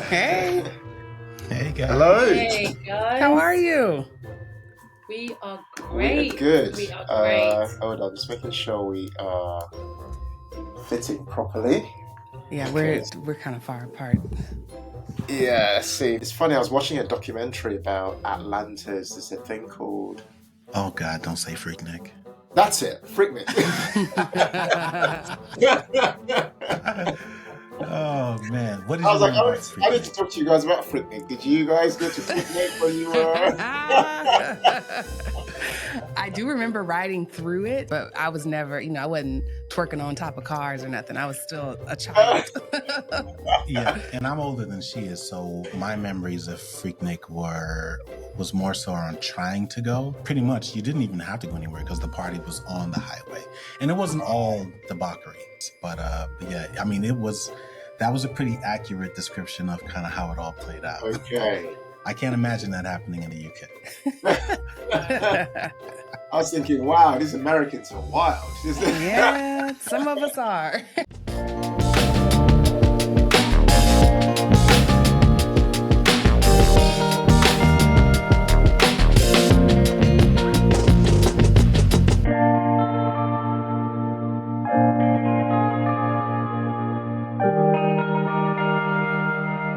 Hey, Hey guys. Hello. Hey guys, how are you? we are We are great. good. We are great. Hold on, just making sure we are fitting properly. Yeah, Okay. we're kind of far apart. Yeah, see, it's funny. I was watching a documentary about Atlantis. There's a thing called. Oh God, don't say Freaknik. That's it, Freaknik. Oh man, what did I you was like, learn about I need to Freaknik? talk to you guys about Freaknik. Did you guys go to Freaknik when you were? I do remember riding through it, but I was never, I wasn't twerking on top of cars or nothing. I was still a child. Yeah, and I'm older than she is, so my memories of Freaknik was more so on trying to go. Pretty much, you didn't even have to go anywhere because the party was on the highway, and it wasn't all debauchery. But yeah, I mean, that was a pretty accurate description of kind of how it all played out. Okay. I can't imagine that happening in the UK. I was thinking, wow, these Americans are wild. Yeah, some of us are.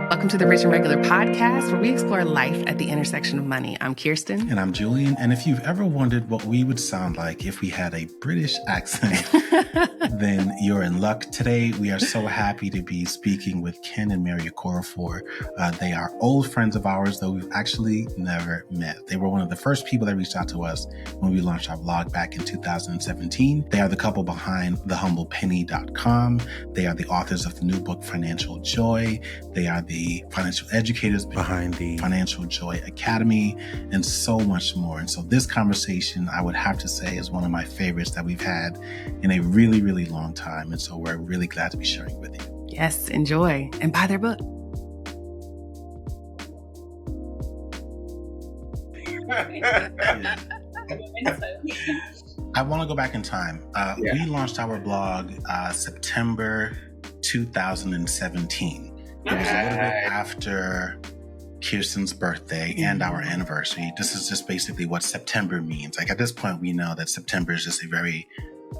Welcome to the Rich and Regular podcast, where we explore life at the intersection of money. I'm Kirsten. And I'm Julian. And if you've ever wondered what we would sound like if we had a British accent, then you're in luck. Today, we are so happy to be speaking with Ken and Mary Okoroafor. They are old friends of ours, though we've actually never met. They were one of the first people that reached out to us when we launched our blog back in 2017. They are the couple behind thehumblepenny.com. They are the authors of the new book, Financial Joy. They are the financial educators behind the Financial Joy Academy, and so much more. And so this conversation, I would have to say, is one of my favorites that we've had in a really, really long time. And so we're really glad to be sharing with you. Yes, enjoy and buy their book. I want to go back in time. We launched our blog September 2017. It was a little bit after Kirsten's birthday and our anniversary. This is just basically what September means. Like at this point, we know that September is just a very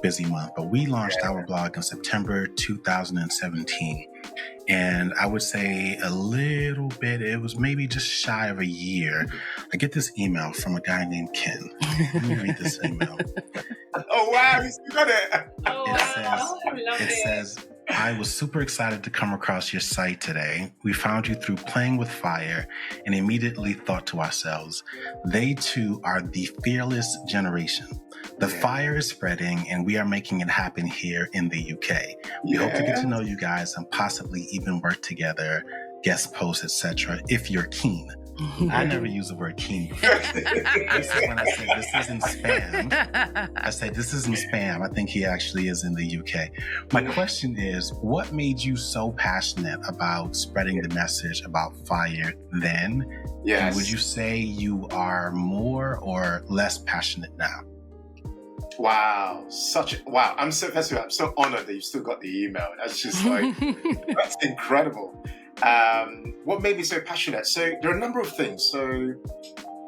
busy month, but we launched our blog in September 2017. And I would say a little bit, it was maybe just shy of a year. I get this email from a guy named Ken. Let me read this email. Oh, wow, you still got it. It says, I was super excited to come across your site today. We found you through Playing with Fire and immediately thought to ourselves, they too are the fearless generation. The fire is spreading and we are making it happen here in the UK. We hope to get to know you guys and possibly even work together, guest posts, etc. if you're keen. I never used the word keen before. This is when I said this isn't spam. I said this isn't spam. I think he actually is in the UK. My question is, what made you so passionate about spreading the message about fire then? Yes. And would you say you are more or less passionate now? Wow, wow. I'm so honored that you still got the email. That's just like, that's incredible. What made me so passionate? So there are a number of things. So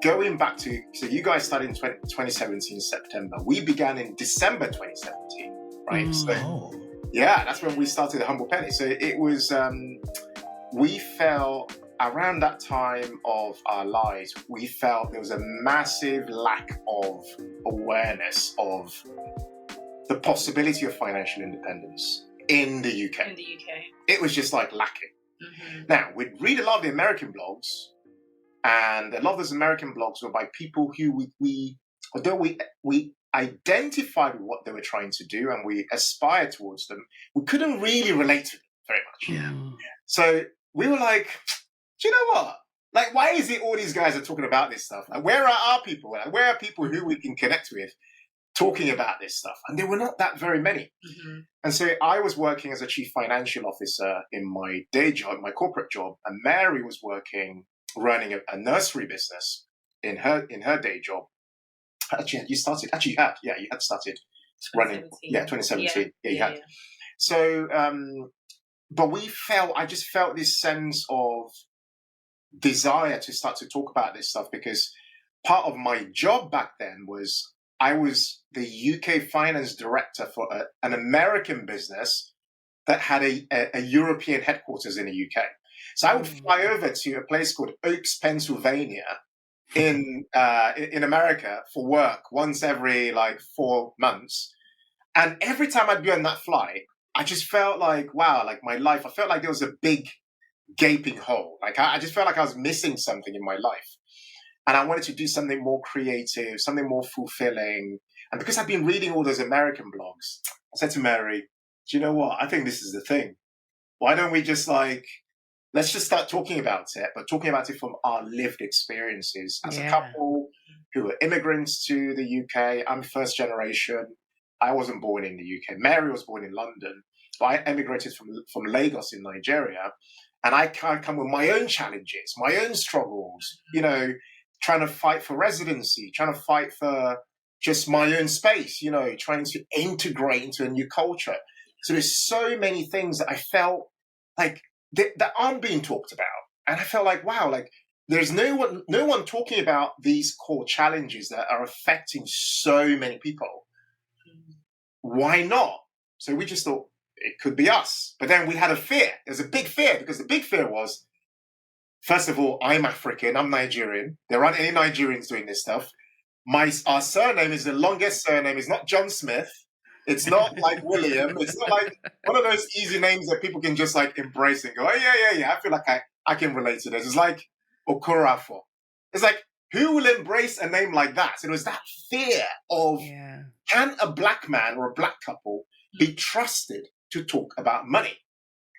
going back to, you guys started in 2017 September. We began in December 2017, right? So yeah, that's when we started the Humble Penny. So it was, we felt around that time of our lives, we felt there was a massive lack of awareness of the possibility of financial independence in the UK. It was just like lacking. Mm-hmm. Now, we'd read a lot of the American blogs, and a lot of those American blogs were by people who although we identified with what they were trying to do and we aspired towards them, we couldn't really relate to them very much. Yeah. So we were like, do you know what? Like, why is it all these guys are talking about this stuff? Like, where are our people? Like, where are people who we can connect with talking about this stuff? And there were not that very many. Mm-hmm. And so I was working as a chief financial officer in my day job, my corporate job, and Mary was running a nursery business in her day job. Actually, you had started running. 2017. Yeah, 2017. Yeah, you had. Yeah. So but I just felt this sense of desire to start to talk about this stuff, because part of my job back then was I was the UK finance director for an American business that had a European headquarters in the UK. So I would fly over to a place called Oaks, Pennsylvania, in America for work once every like 4 months. And every time I'd be on that flight, I just felt like, wow, like my life, I felt like there was a big gaping hole. Like I just felt like I was missing something in my life. And I wanted to do something more creative, something more fulfilling. And because I've been reading all those American blogs, I said to Mary, do you know what? I think this is the thing. Why don't we just let's just start talking about it, but talking about it from our lived experiences as a couple who are immigrants to the UK. I'm first generation. I wasn't born in the UK. Mary was born in London, but I emigrated from Lagos in Nigeria. And I come with my own challenges, my own struggles, trying to fight for residency, trying to fight for just my own space, trying to integrate into a new culture. So there's so many things that I felt like that aren't being talked about. And I felt like, wow, like there's no one talking about these core challenges that are affecting so many people. Why not? So we just thought it could be us. But then we had a fear. There's a big fear, because the big fear was, first of all, I'm African, I'm Nigerian. There aren't any Nigerians doing this stuff. Our surname is the longest surname. It's not John Smith. It's not like William. It's not like one of those easy names that people can just like embrace and go, oh, yeah. I feel like I can relate to this. It's like Okoroafor. It's like, who will embrace a name like that? So there was that fear of, can a black man or a black couple be trusted to talk about money?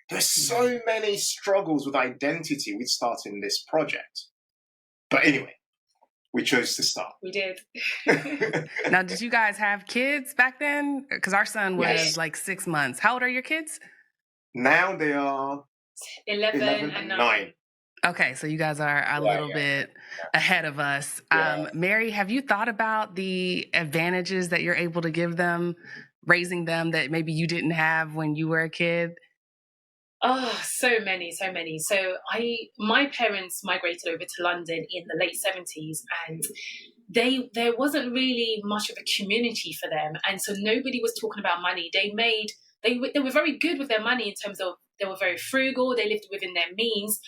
There's so many struggles with identity with starting this project. But anyway, we chose to start. We did. Now, did you guys have kids back then? Because our son was like 6 months. How old are your kids? Now they are 11 and 9. Okay, so you guys are a little bit ahead of us. Mary, have you thought about the advantages that you're able to give them, raising them, that maybe you didn't have when you were a kid? Oh, so many. So my parents migrated over to London in the late 70s, and there wasn't really much of a community for them. And so nobody was talking about money. They were very good with their money in terms of they were very frugal. They lived within their means.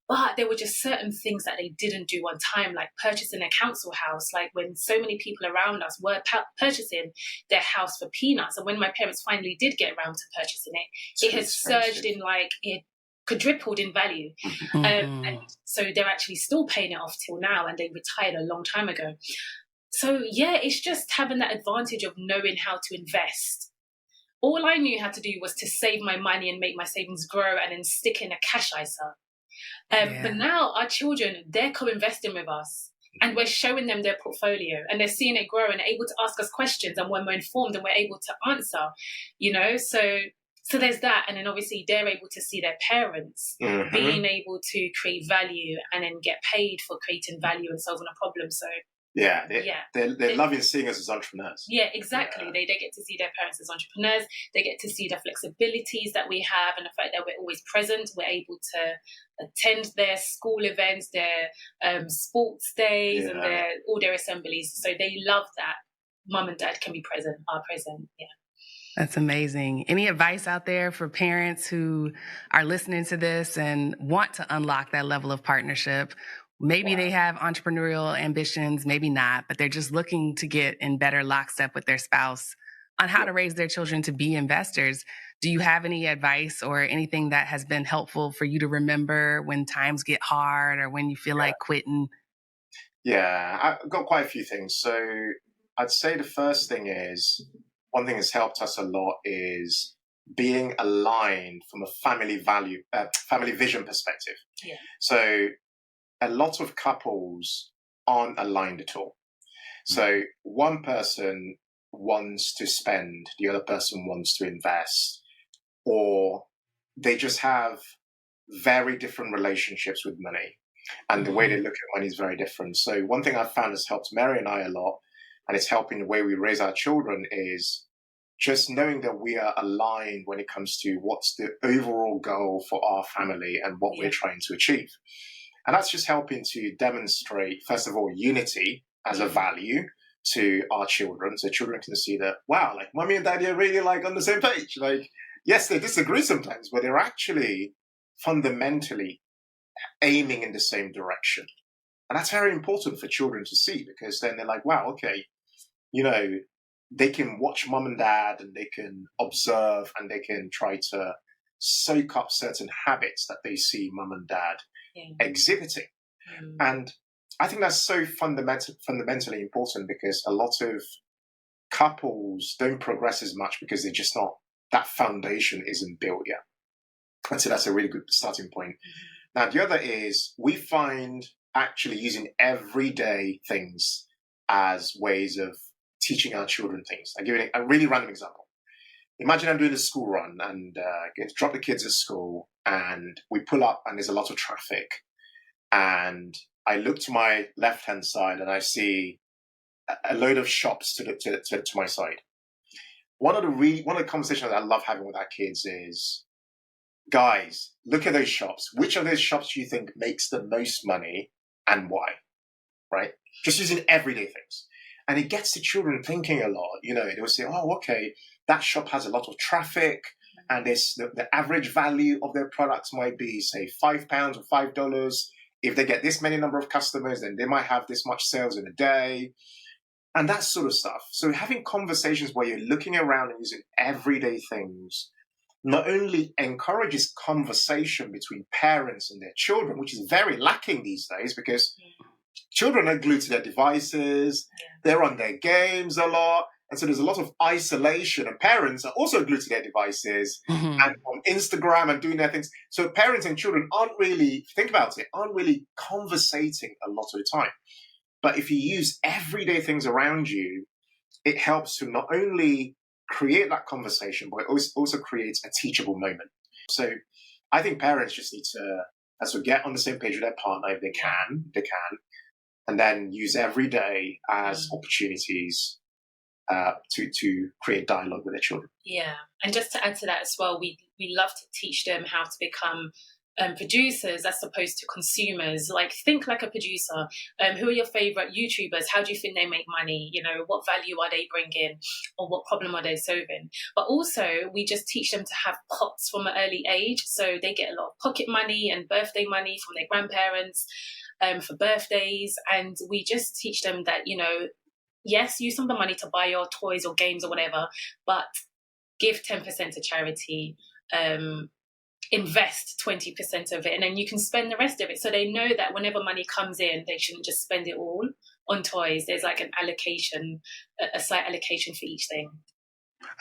But there were just certain things that they didn't do on time, like purchasing a council house, like when so many people around us were purchasing their house for peanuts. And when my parents finally did get around to purchasing it, it has surged in it quadrupled in value. And so they're actually still paying it off till now, and they retired a long time ago. So yeah, it's just having that advantage of knowing how to invest. All I knew how to do was to save my money and make my savings grow and then stick in a cash ISA. But now our children, they're co-investing with us, and we're showing them their portfolio, and they're seeing it grow and able to ask us questions, and when we're informed and we're able to answer, so there's that. And then obviously they're able to see their parents being able to create value and then get paid for creating value and solving a problem. So they're loving seeing us as entrepreneurs. Yeah, exactly. They get to see their parents as entrepreneurs. They get to see the flexibilities that we have, and the fact that we're always present. We're able to attend their school events, their sports days, and all their assemblies. So they love that mum and dad can be present, are present. Yeah. That's amazing. Any advice out there for parents who are listening to this and want to unlock that level of partnership? Maybe they have entrepreneurial ambitions, maybe not, but they're just looking to get in better lockstep with their spouse on how to raise their children to be investors. Do you have any advice or anything that has been helpful for you to remember when times get hard or when you feel like quitting? Yeah, I've got quite a few things. So I'd say the first thing is, one thing that's helped us a lot is being aligned from a family vision perspective. Yeah. So a lot of couples aren't aligned at all. So one person wants to spend, the other person wants to invest, or they just have very different relationships with money. And the way they look at money is very different. So one thing I've found has helped Mary and I a lot, and it's helping the way we raise our children, is just knowing that we are aligned when it comes to what's the overall goal for our family and what we're trying to achieve. And that's just helping to demonstrate, first of all, unity as a value to our children. So children can see that, wow, like mommy and daddy are really like on the same page. Like, yes, they disagree sometimes, but they're actually fundamentally aiming in the same direction. And that's very important for children to see, because then they're like, wow, okay, you know, they can watch mom and dad and they can observe and they can try to soak up certain habits that they see mom and dad exhibiting. And I think that's so fundamentally important, because a lot of couples don't progress as much because they're just not, that foundation isn't built yet. And so that's a really good starting point. Now, the other is we find actually using everyday things as ways of teaching our children things. I'll give you a really random example. Imagine I'm doing a school run and get to drop the kids at school, and we pull up and there's a lot of traffic. And I look to my left-hand side and I see a load of shops to my side. One of the conversations I love having with our kids is, guys, look at those shops. Which of those shops do you think makes the most money and why? Right? Just using everyday things. And it gets the children thinking a lot. You know, they will say, oh, okay, that shop has a lot of traffic, and the average value of their products might be, say, £5 or $5. If they get this many number of customers, then they might have this much sales in a day, and that sort of stuff. So having conversations where you're looking around and using everyday things not only encourages conversation between parents and their children, which is very lacking these days, because children are glued to their devices, they're on their games a lot, and so there's a lot of isolation, and parents are also glued to their devices and on Instagram and doing their things. So parents and children aren't really, think about it, aren't really conversating a lot of the time. But if you use everyday things around you, it helps to not only create that conversation, but it also creates a teachable moment. So I think parents just need to get on the same page with their partner if they can, and then use every day as opportunities to create dialogue with their children. Yeah, and just to add to that as well, we love to teach them how to become producers as opposed to consumers. Like, think like a producer. Who are your favorite YouTubers? How do you think they make money? You know, what value are they bringing, or what problem are they solving? But also, we just teach them to have pots from an early age, so they get a lot of pocket money and birthday money from their grandparents for birthdays, and we just teach them that, you know, yes, use some of the money to buy your toys or games or whatever, but give 10% to charity. Invest 20% of it, and then you can spend the rest of it. So they know that whenever money comes in, they shouldn't just spend it all on toys. There's like an allocation, a slight allocation for each thing.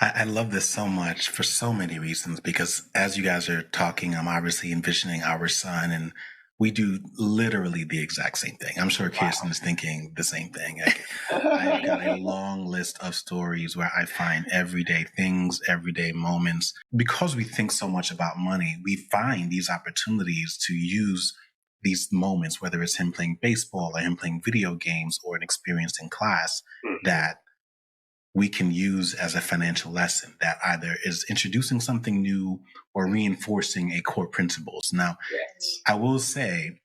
I love this so much for so many reasons, because as you guys are talking, I'm obviously envisioning our son, and we do literally the exact same thing. I'm sure Kirsten is thinking the same thing. I've got a long list of stories where I find everyday things, everyday moments. Because we think so much about money, we find these opportunities to use these moments, whether it's him playing baseball or him playing video games or an experience in class, that we can use as a financial lesson that either is introducing something new or reinforcing a core principles. Now, I will say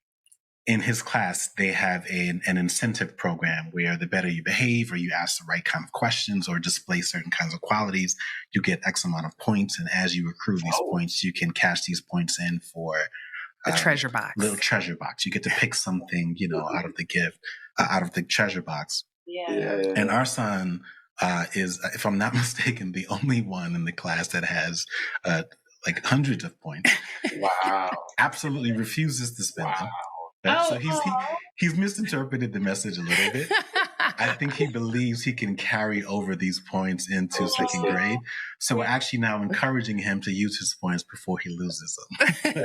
in his class, they have an incentive program where the better you behave or you ask the right kind of questions or display certain kinds of qualities, you get X amount of points. And as you accrue these points, you can cash these points in for the treasure box. Little treasure box. You get to pick something, you know, out of the gift, out of the treasure box. And our son is, if I'm not mistaken, the only one in the class that has like hundreds of points. Wow. Absolutely refuses to spend them. Right? So he's misinterpreted the message a little bit. I think he believes he can carry over these points into second grade. So we're actually now encouraging him to use his points before he loses them.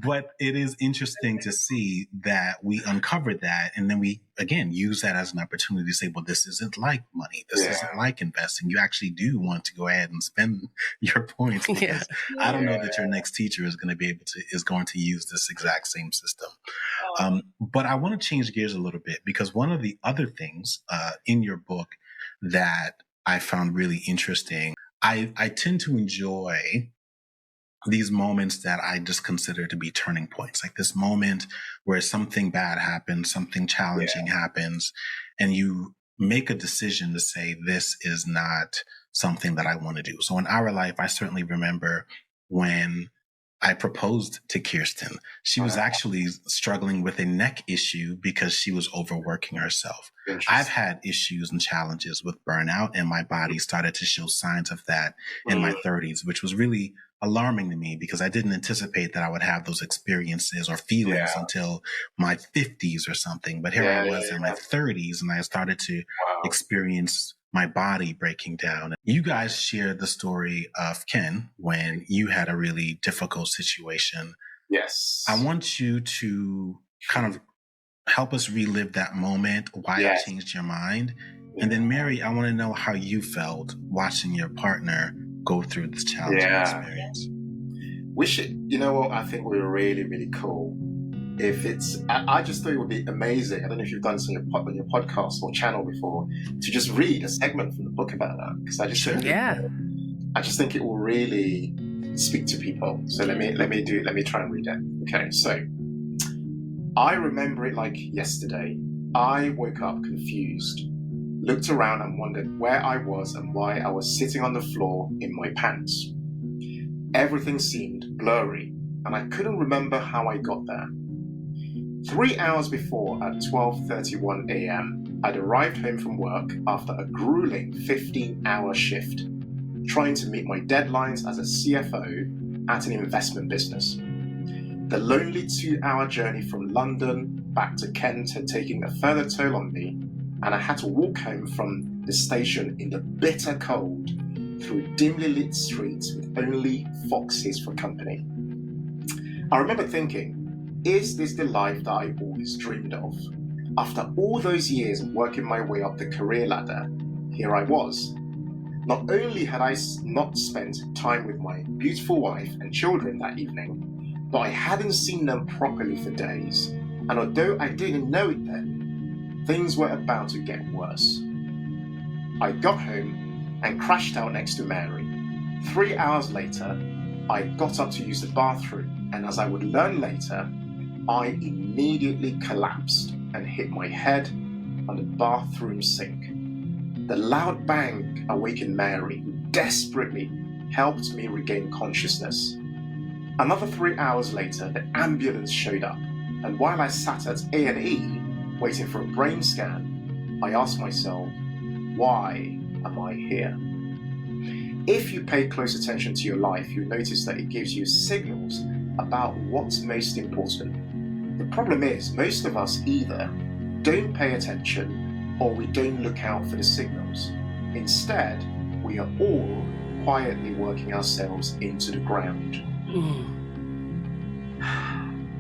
But it is interesting to see that we uncovered that. And then we, again, use that as an opportunity to say, well, this isn't like money. This isn't like investing. You actually do want to go ahead and spend your points, because I don't know that your next teacher is going to use this exact same system. But I want to change gears a little bit, because one of the other things in your book that I found really interesting. I tend to enjoy these moments that I just consider to be turning points, like this moment where something bad happens, something challenging happens, and you make a decision to say, this is not something that I want to do. So in our life, I certainly remember when I proposed to Kirsten. She was actually struggling with a neck issue because she was overworking herself. I've had issues and challenges with burnout, and my body started to show signs of that in my 30s, which was really alarming to me because I didn't anticipate that I would have those experiences or feelings until my 50s or something. But here I was in my 30s, and I started to experience my body breaking down. You guys shared the story of Ken when you had a really difficult situation. Yes. I want you to kind of help us relive that moment, why it changed your mind. And then Mary, I want to know how you felt watching your partner go through this challenging experience. We should, you know what, I think we're really, really cool. If it's, I just thought it would be amazing. I don't know if you've done some on your podcast or channel before, to just read a segment from the book about that, because I just I just think it will really speak to people. So let me try and read it. Okay, so I remember it like yesterday. I woke up confused, looked around and wondered where I was and why I was sitting on the floor in my pants. Everything seemed blurry, and I couldn't remember how I got there. 3 hours before, at 12:31 a.m., I'd arrived home from work after a grueling 15-hour shift, trying to meet my deadlines as a CFO at an investment business. The lonely 2-hour journey from London back to Kent had taken a further toll on me, and I had to walk home from the station in the bitter cold through dimly lit streets with only foxes for company. I remember thinking, is this the life that I always dreamed of? After all those years of working my way up the career ladder, here I was. Not only had I not spent time with my beautiful wife and children that evening, but I hadn't seen them properly for days. And although I didn't know it then, things were about to get worse. I got home and crashed out next to Mary. 3 hours later, I got up to use the bathroom, and as I would learn later, I immediately collapsed and hit my head on the bathroom sink. The loud bang awakened Mary, who desperately helped me regain consciousness. Another 3 hours later, the ambulance showed up, and while I sat at A&E waiting for a brain scan, I asked myself, why am I here? If you pay close attention to your life, you'll notice that it gives you signals about what's most important. The problem is, most of us either don't pay attention or we don't look out for the signals. Instead, we are all quietly working ourselves into the ground.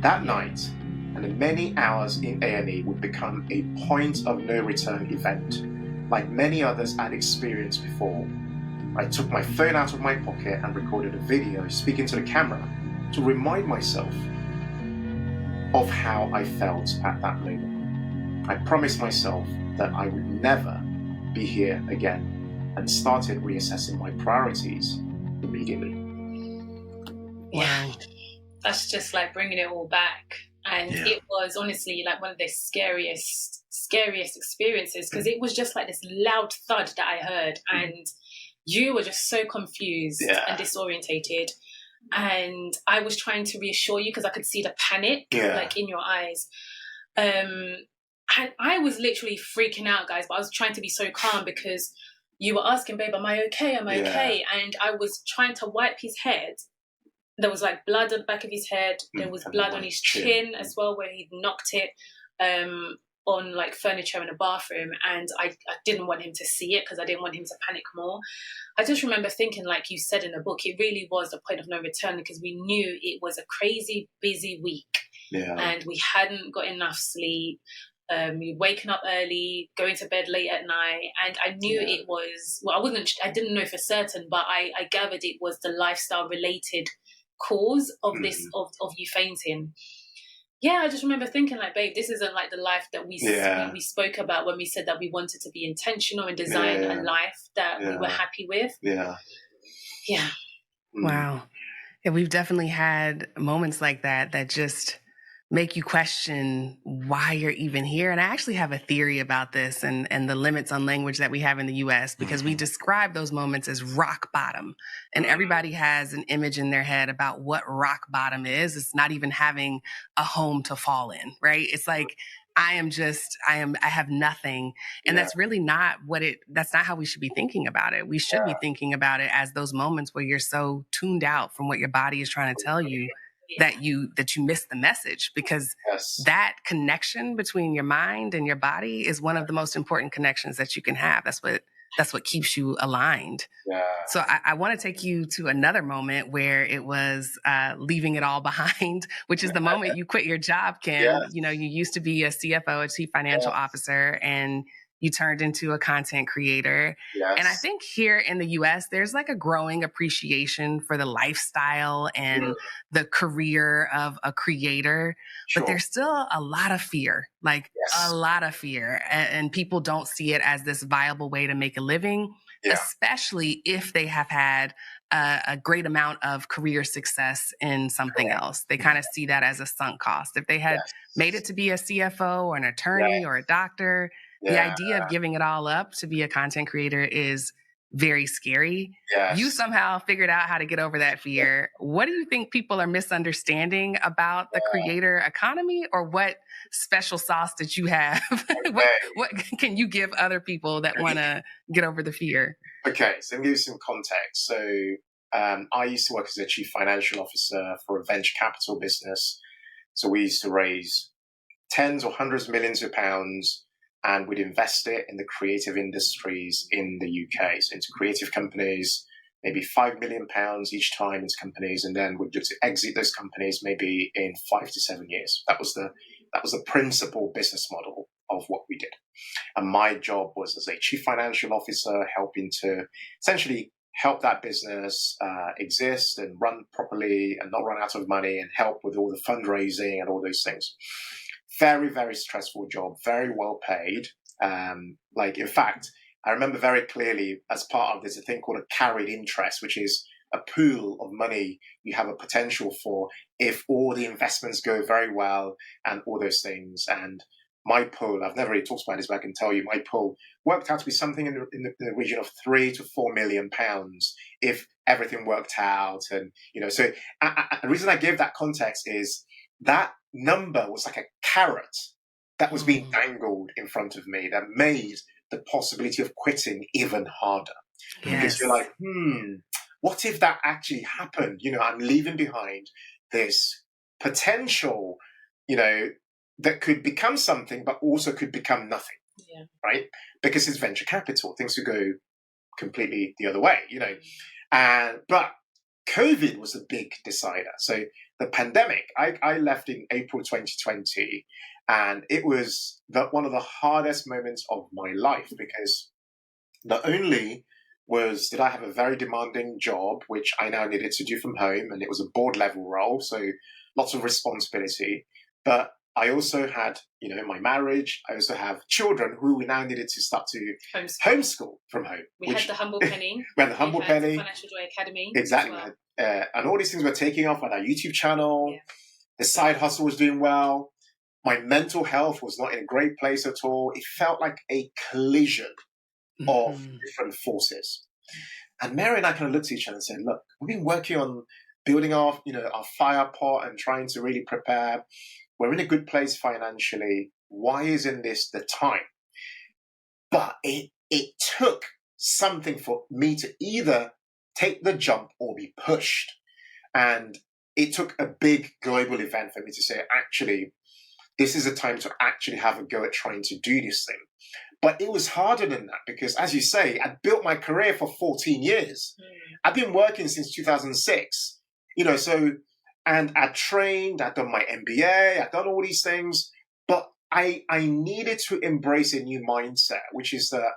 That night, and the many hours in A&E would become a point of no return event, like many others I'd experienced before. I took my phone out of my pocket and recorded a video speaking to the camera to remind myself of how I felt at that moment. I promised myself that I would never be here again and started reassessing my priorities immediately. Yeah, that's just like bringing it all back. And it was honestly like one of the scariest experiences, because it was just like this loud thud that I heard, and you were just so confused and disorientated. And I was trying to reassure you because I could see the panic like in your eyes. And I was literally freaking out, guys, but I was trying to be so calm because you were asking, babe, am I okay? Am I okay? And I was trying to wipe his head. There was like blood on the back of his head. There was blood on his chin as well, where he'd knocked it on like furniture in a bathroom. And I didn't want him to see it because I didn't want him to panic more. I just remember thinking, like you said in the book, it really was a point of no return because we knew it was a crazy busy week and we hadn't got enough sleep. We waking up early, going to bed late at night, and I knew it was, well, I didn't know for certain, but I gathered it was the lifestyle related cause of this, of you fainting. yeah, I just remember thinking like, babe, this isn't like the life that Yeah. we spoke about when we said that we wanted to be intentional and design a life that we were Yeah. happy with. Yeah. Yeah. Wow. Yeah, we've definitely had moments like that that just make you question why you're even here. And I actually have a theory about this and the limits on language that we have in the US, because we describe those moments as rock bottom. And everybody has an image in their head about what rock bottom is. It's not even having a home to fall in, right? It's like, I have nothing. And Yeah. that's really not that's not how we should be thinking about it. We should be thinking about it as those moments where you're so tuned out from what your body is trying to tell you that you miss the message, because Yes. that connection between your mind and your body is one of the most important connections that you can have. That's what keeps you aligned. Yeah. So I want to take you to another moment where it was leaving it all behind, which is the moment you quit your job, Ken. Yes. You know, you used to be a CFO, a chief financial officer, and you turned into a content creator. Yes. And I think here in the US, there's like a growing appreciation for the lifestyle and the career of a creator. Sure. But there's still a lot of fear, like Yes. a lot of fear. And people don't see it as this viable way to make a living, especially if they have had a great amount of career success in something else. They kind of see that as a sunk cost. If they had made it to be a CFO or an attorney or a doctor, the idea of giving it all up to be a content creator is very scary. Yes. You somehow figured out how to get over that fear. What do you think people are misunderstanding about the creator economy, or what special sauce did you have? What can you give other people that want to get over the fear? Okay, so let me give you some context. So I used to work as a chief financial officer for a venture capital business. So we used to raise tens or hundreds of millions of pounds, and we'd invest it in the creative industries in the UK. So into creative companies, maybe £5 million each time into companies, and then we'd look to exit those companies maybe in 5 to 7 years. That was the principal business model of what we did. And my job was as a chief financial officer, helping to essentially help that business exist and run properly and not run out of money, and help with all the fundraising and all those things. Very, very stressful job, very well paid. In fact, I remember very clearly, as part of this, a thing called a carried interest, which is a pool of money you have a potential for if all the investments go very well and all those things. And my pool, I've never really talked about this, but I can tell you, my pool worked out to be something in the region of £3 to £4 million if everything worked out. And, so the reason I give that context is that number was like a carrot that was being dangled in front of me that made the possibility of quitting even harder. Because you're like, what if that actually happened? I'm leaving behind this potential, that could become something, but also could become nothing, right? Because it's venture capital. Things could go completely the other way, but COVID was a big decider. So the pandemic, I left in April 2020, and it was one of the hardest moments of my life, because not only did I have a very demanding job, which I now needed to do from home, and it was a board level role, so lots of responsibility, but I also had, my marriage. I also have children who we now needed to start to homeschool from home. We had the Humble Penny. We had the Humble Penny. Financial Joy Academy. Exactly. Well. And all these things were taking off on our YouTube channel. Yeah. The side hustle was doing well. My mental health was not in a great place at all. It felt like a collision of different forces. And Mary and I kind of looked at each other and said, look, we've been working on building our fire pot and trying to really prepare. We're in a good place financially. Why isn't this the time? But it took something for me to either take the jump or be pushed. And it took a big global event for me to say, actually, this is a time to actually have a go at trying to do this thing. But it was harder than that, because, as you say, I'd built my career for 14 years. I've been working since 2006, and I trained, I'd done my MBA, I'd done all these things, but I needed to embrace a new mindset, which is that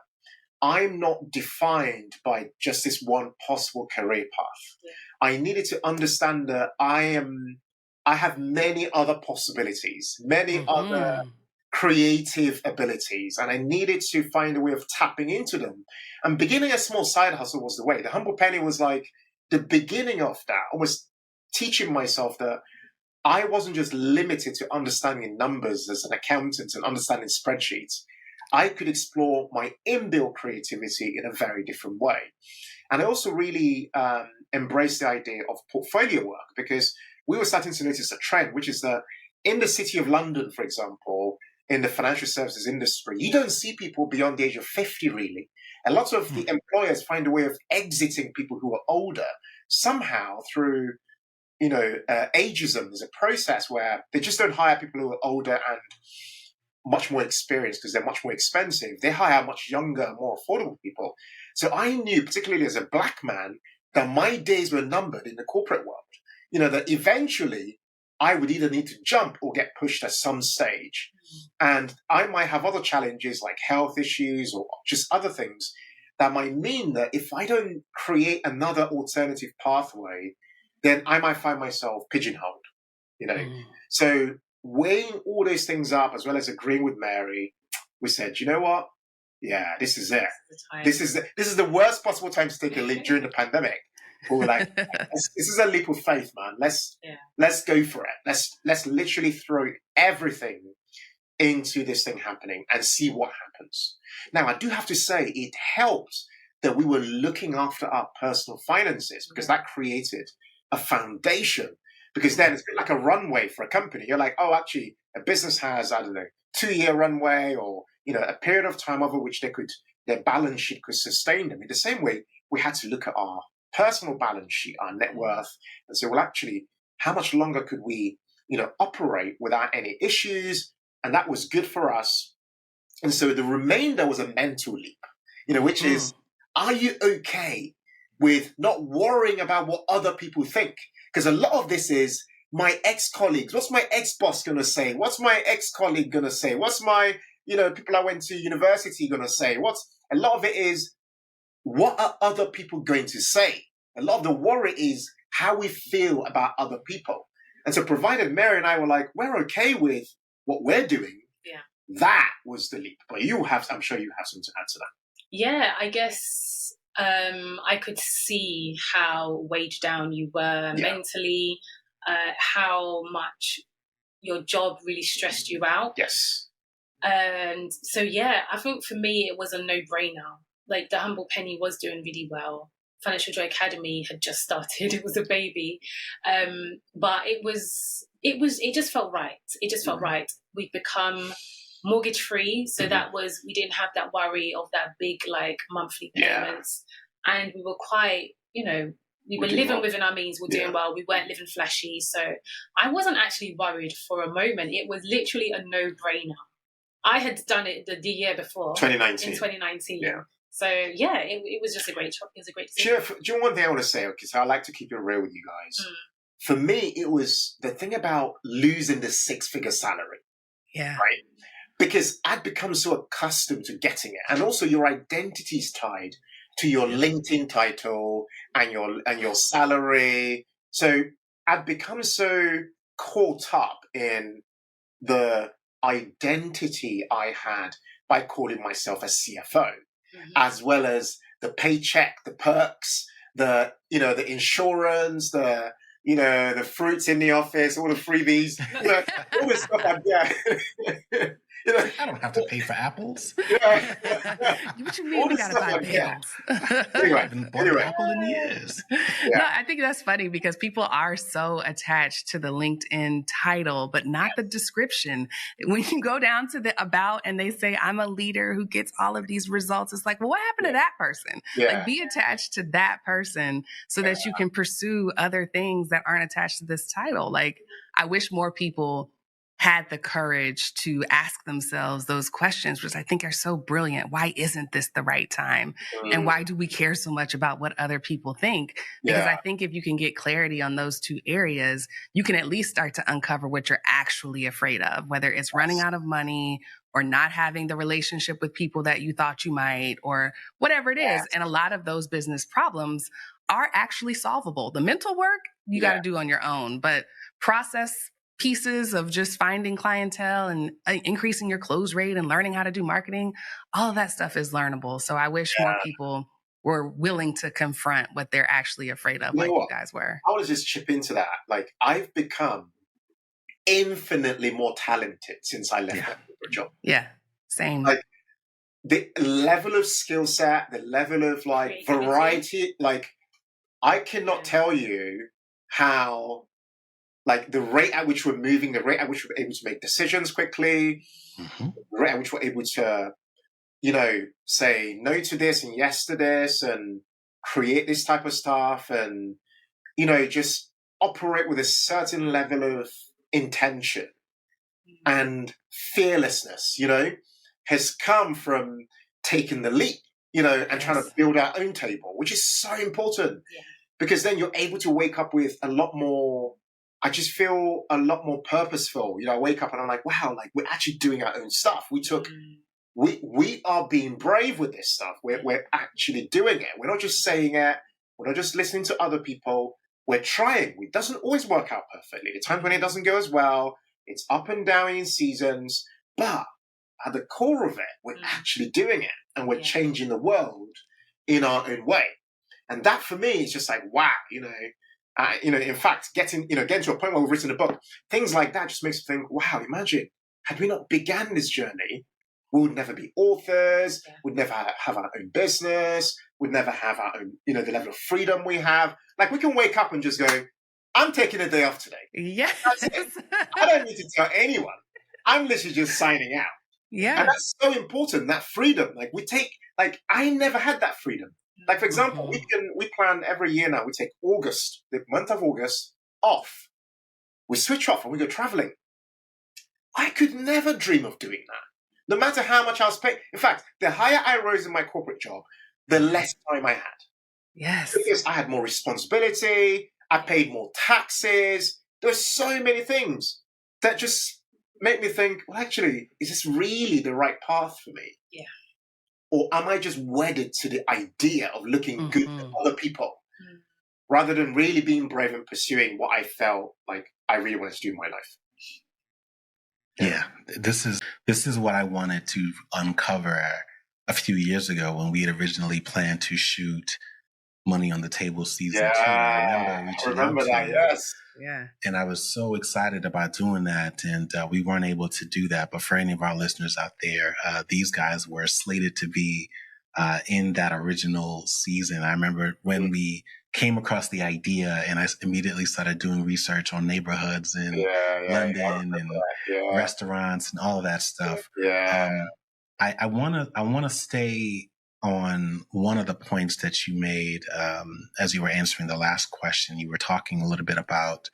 I'm not defined by just this one possible career path. I needed to understand that I am I have many other possibilities, many other creative abilities, and I needed to find a way of tapping into them. And beginning a small side hustle was the way. The Humble Penny was like the beginning of that, almost teaching myself that I wasn't just limited to understanding numbers as an accountant and understanding spreadsheets. I could explore my inbuilt creativity in a very different way. And I also really embraced the idea of portfolio work, because we were starting to notice a trend, which is that in the city of London, for example, in the financial services industry, you don't see people beyond the age of 50, really. A lot of the employers find a way of exiting people who are older somehow through, ageism. There's a process where they just don't hire people who are older and much more experienced because they're much more expensive. They hire much younger, more affordable people. So I knew, particularly as a black man, that my days were numbered in the corporate world. That eventually I would either need to jump or get pushed at some stage. And I might have other challenges like health issues or just other things that might mean that if I don't create another alternative pathway, then I might find myself pigeonholed, So weighing all those things up, as well as agreeing with Mary, we said, you know what? Yeah, this is it. This is the worst possible time to take a leap during the pandemic. We were like, this is a leap of faith, man. Let's go for it. Let's literally throw everything into this thing happening and see what happens. Now, I do have to say it helped that we were looking after our personal finances, because that created a foundation. Because then it's a bit like a runway for a company. You're like, oh, actually, a business has, 2-year runway, or, a period of time over which their balance sheet could sustain them. In the same way, we had to look at our personal balance sheet, our net worth, and say, well, actually, how much longer could we, operate without any issues? And that was good for us. And so the remainder was a mental leap, which is, are you okay with not worrying about what other people think? Because a lot of this is my ex-colleagues. What's my ex-boss going to say? What's my ex-colleague going to say? What's my, people I went to university going to say? A lot of it is, what are other people going to say? A lot of the worry is how we feel about other people. And so provided Mary and I were like, we're okay with what we're doing, that was the leap. But I'm sure you have something to add to that. Yeah, I guess I could see how weighed down you were mentally, how much your job really stressed you out. Yes. And so, I think for me, it was a no-brainer. Like, the Humble Penny was doing really well. Financial Joy Academy had just started. It was a baby. But it just felt right. It just felt right. We'd become mortgage free. So we didn't have that worry of that big, monthly payments. And we were quite, we were living within our means. We're doing well. We weren't living flashy. So I wasn't actually worried for a moment. It was literally a no-brainer. I had done it the year before. 2019. In 2019. Yeah. So, it was just a great job. It was a great decision. Do you know one thing I want to say? Okay, so I like to keep it real with you guys. For me, it was the thing about losing the 6-figure salary. Yeah. Right? Because I'd become so accustomed to getting it. And also your identity is tied to your LinkedIn title and your salary. So I'd become so caught up in the identity I had by calling myself a CFO. As well as the paycheck, the perks, the insurance, the fruits in the office, all the freebies, all this stuff. I don't have to pay for apples. What you mean we gotta buy bagels? I haven't bought an apple in years. No, I think that's funny because people are so attached to the LinkedIn title, but not the description. When you go down to the about and they say, I'm a leader who gets all of these results, it's like, well, what happened to that person? Like, be attached to that person so that you can pursue other things that aren't attached to this title. Like, I wish more people had the courage to ask themselves those questions, which I think are so brilliant. Why isn't this the right time? And why do we care so much about what other people think? Because I think if you can get clarity on those two areas, you can at least start to uncover what you're actually afraid of, whether it's running out of money or not having the relationship with people that you thought you might, or whatever it is. And a lot of those business problems are actually solvable. The mental work you got to do on your own. But process pieces of just finding clientele and increasing your close rate and learning how to do marketing, all of that stuff is learnable. So I wish more people were willing to confront what they're actually afraid of, like you guys were. I want to just chip into that. Like, I've become infinitely more talented since I left that corporate job. Yeah, same. Like, the level of skill set, the level of like variety, like, I cannot tell you how, like, the rate at which we're moving, the rate at which we're able to make decisions quickly, the rate at which we're able to, you know, say no to this and yes to this and create this type of stuff and, you know, just operate with a certain level of intention and fearlessness, you know, has come from taking the leap, you know, and trying to build our own table, which is so important because then you're able to wake up with a lot more, I just feel a lot more purposeful. You know, I wake up and I'm like, wow, like we're actually doing our own stuff. We are being brave with this stuff. We're actually doing it. We're not just saying it. We're not just listening to other people. We're trying. It doesn't always work out perfectly. The times when it doesn't go as well, it's up and down in seasons, but at the core of it, we're actually doing it and we're changing the world in our own way. And that for me is just like, wow, you know, in fact, getting to a point where we've written a book, things like that just makes me think, wow, imagine, had we not began this journey, we would never be authors, we'd never have our own business, we'd never have our own, you know, the level of freedom we have. Like, we can wake up and just go, I'm taking a day off today. Yes. That's it. I don't need to tell anyone. I'm literally just signing out. Yeah. And that's so important, that freedom. Like, I never had that freedom. Like, for example, we plan every year now, we take August, the month of August, off. We switch off and we go traveling. I could never dream of doing that. No matter how much I was paid. In fact, the higher I rose in my corporate job, the less time I had. Yes. Because I had more responsibility, I paid more taxes. There's so many things that just make me think, well, actually, is this really the right path for me? Yeah. Or am I just wedded to the idea of looking good to other people rather than really being brave and pursuing what I felt like I really wanted to do in my life? Yeah, this is what I wanted to uncover a few years ago when we had originally planned to shoot Money on the Table season 2. I remember that, yes. Yeah. And I was so excited about doing that, and we weren't able to do that. But for any of our listeners out there, these guys were slated to be in that original season. I remember when we came across the idea, and I immediately started doing research on neighborhoods in London and restaurants and all of that stuff. I want to stay on one of the points that you made as you were answering the last question. You were talking a little bit about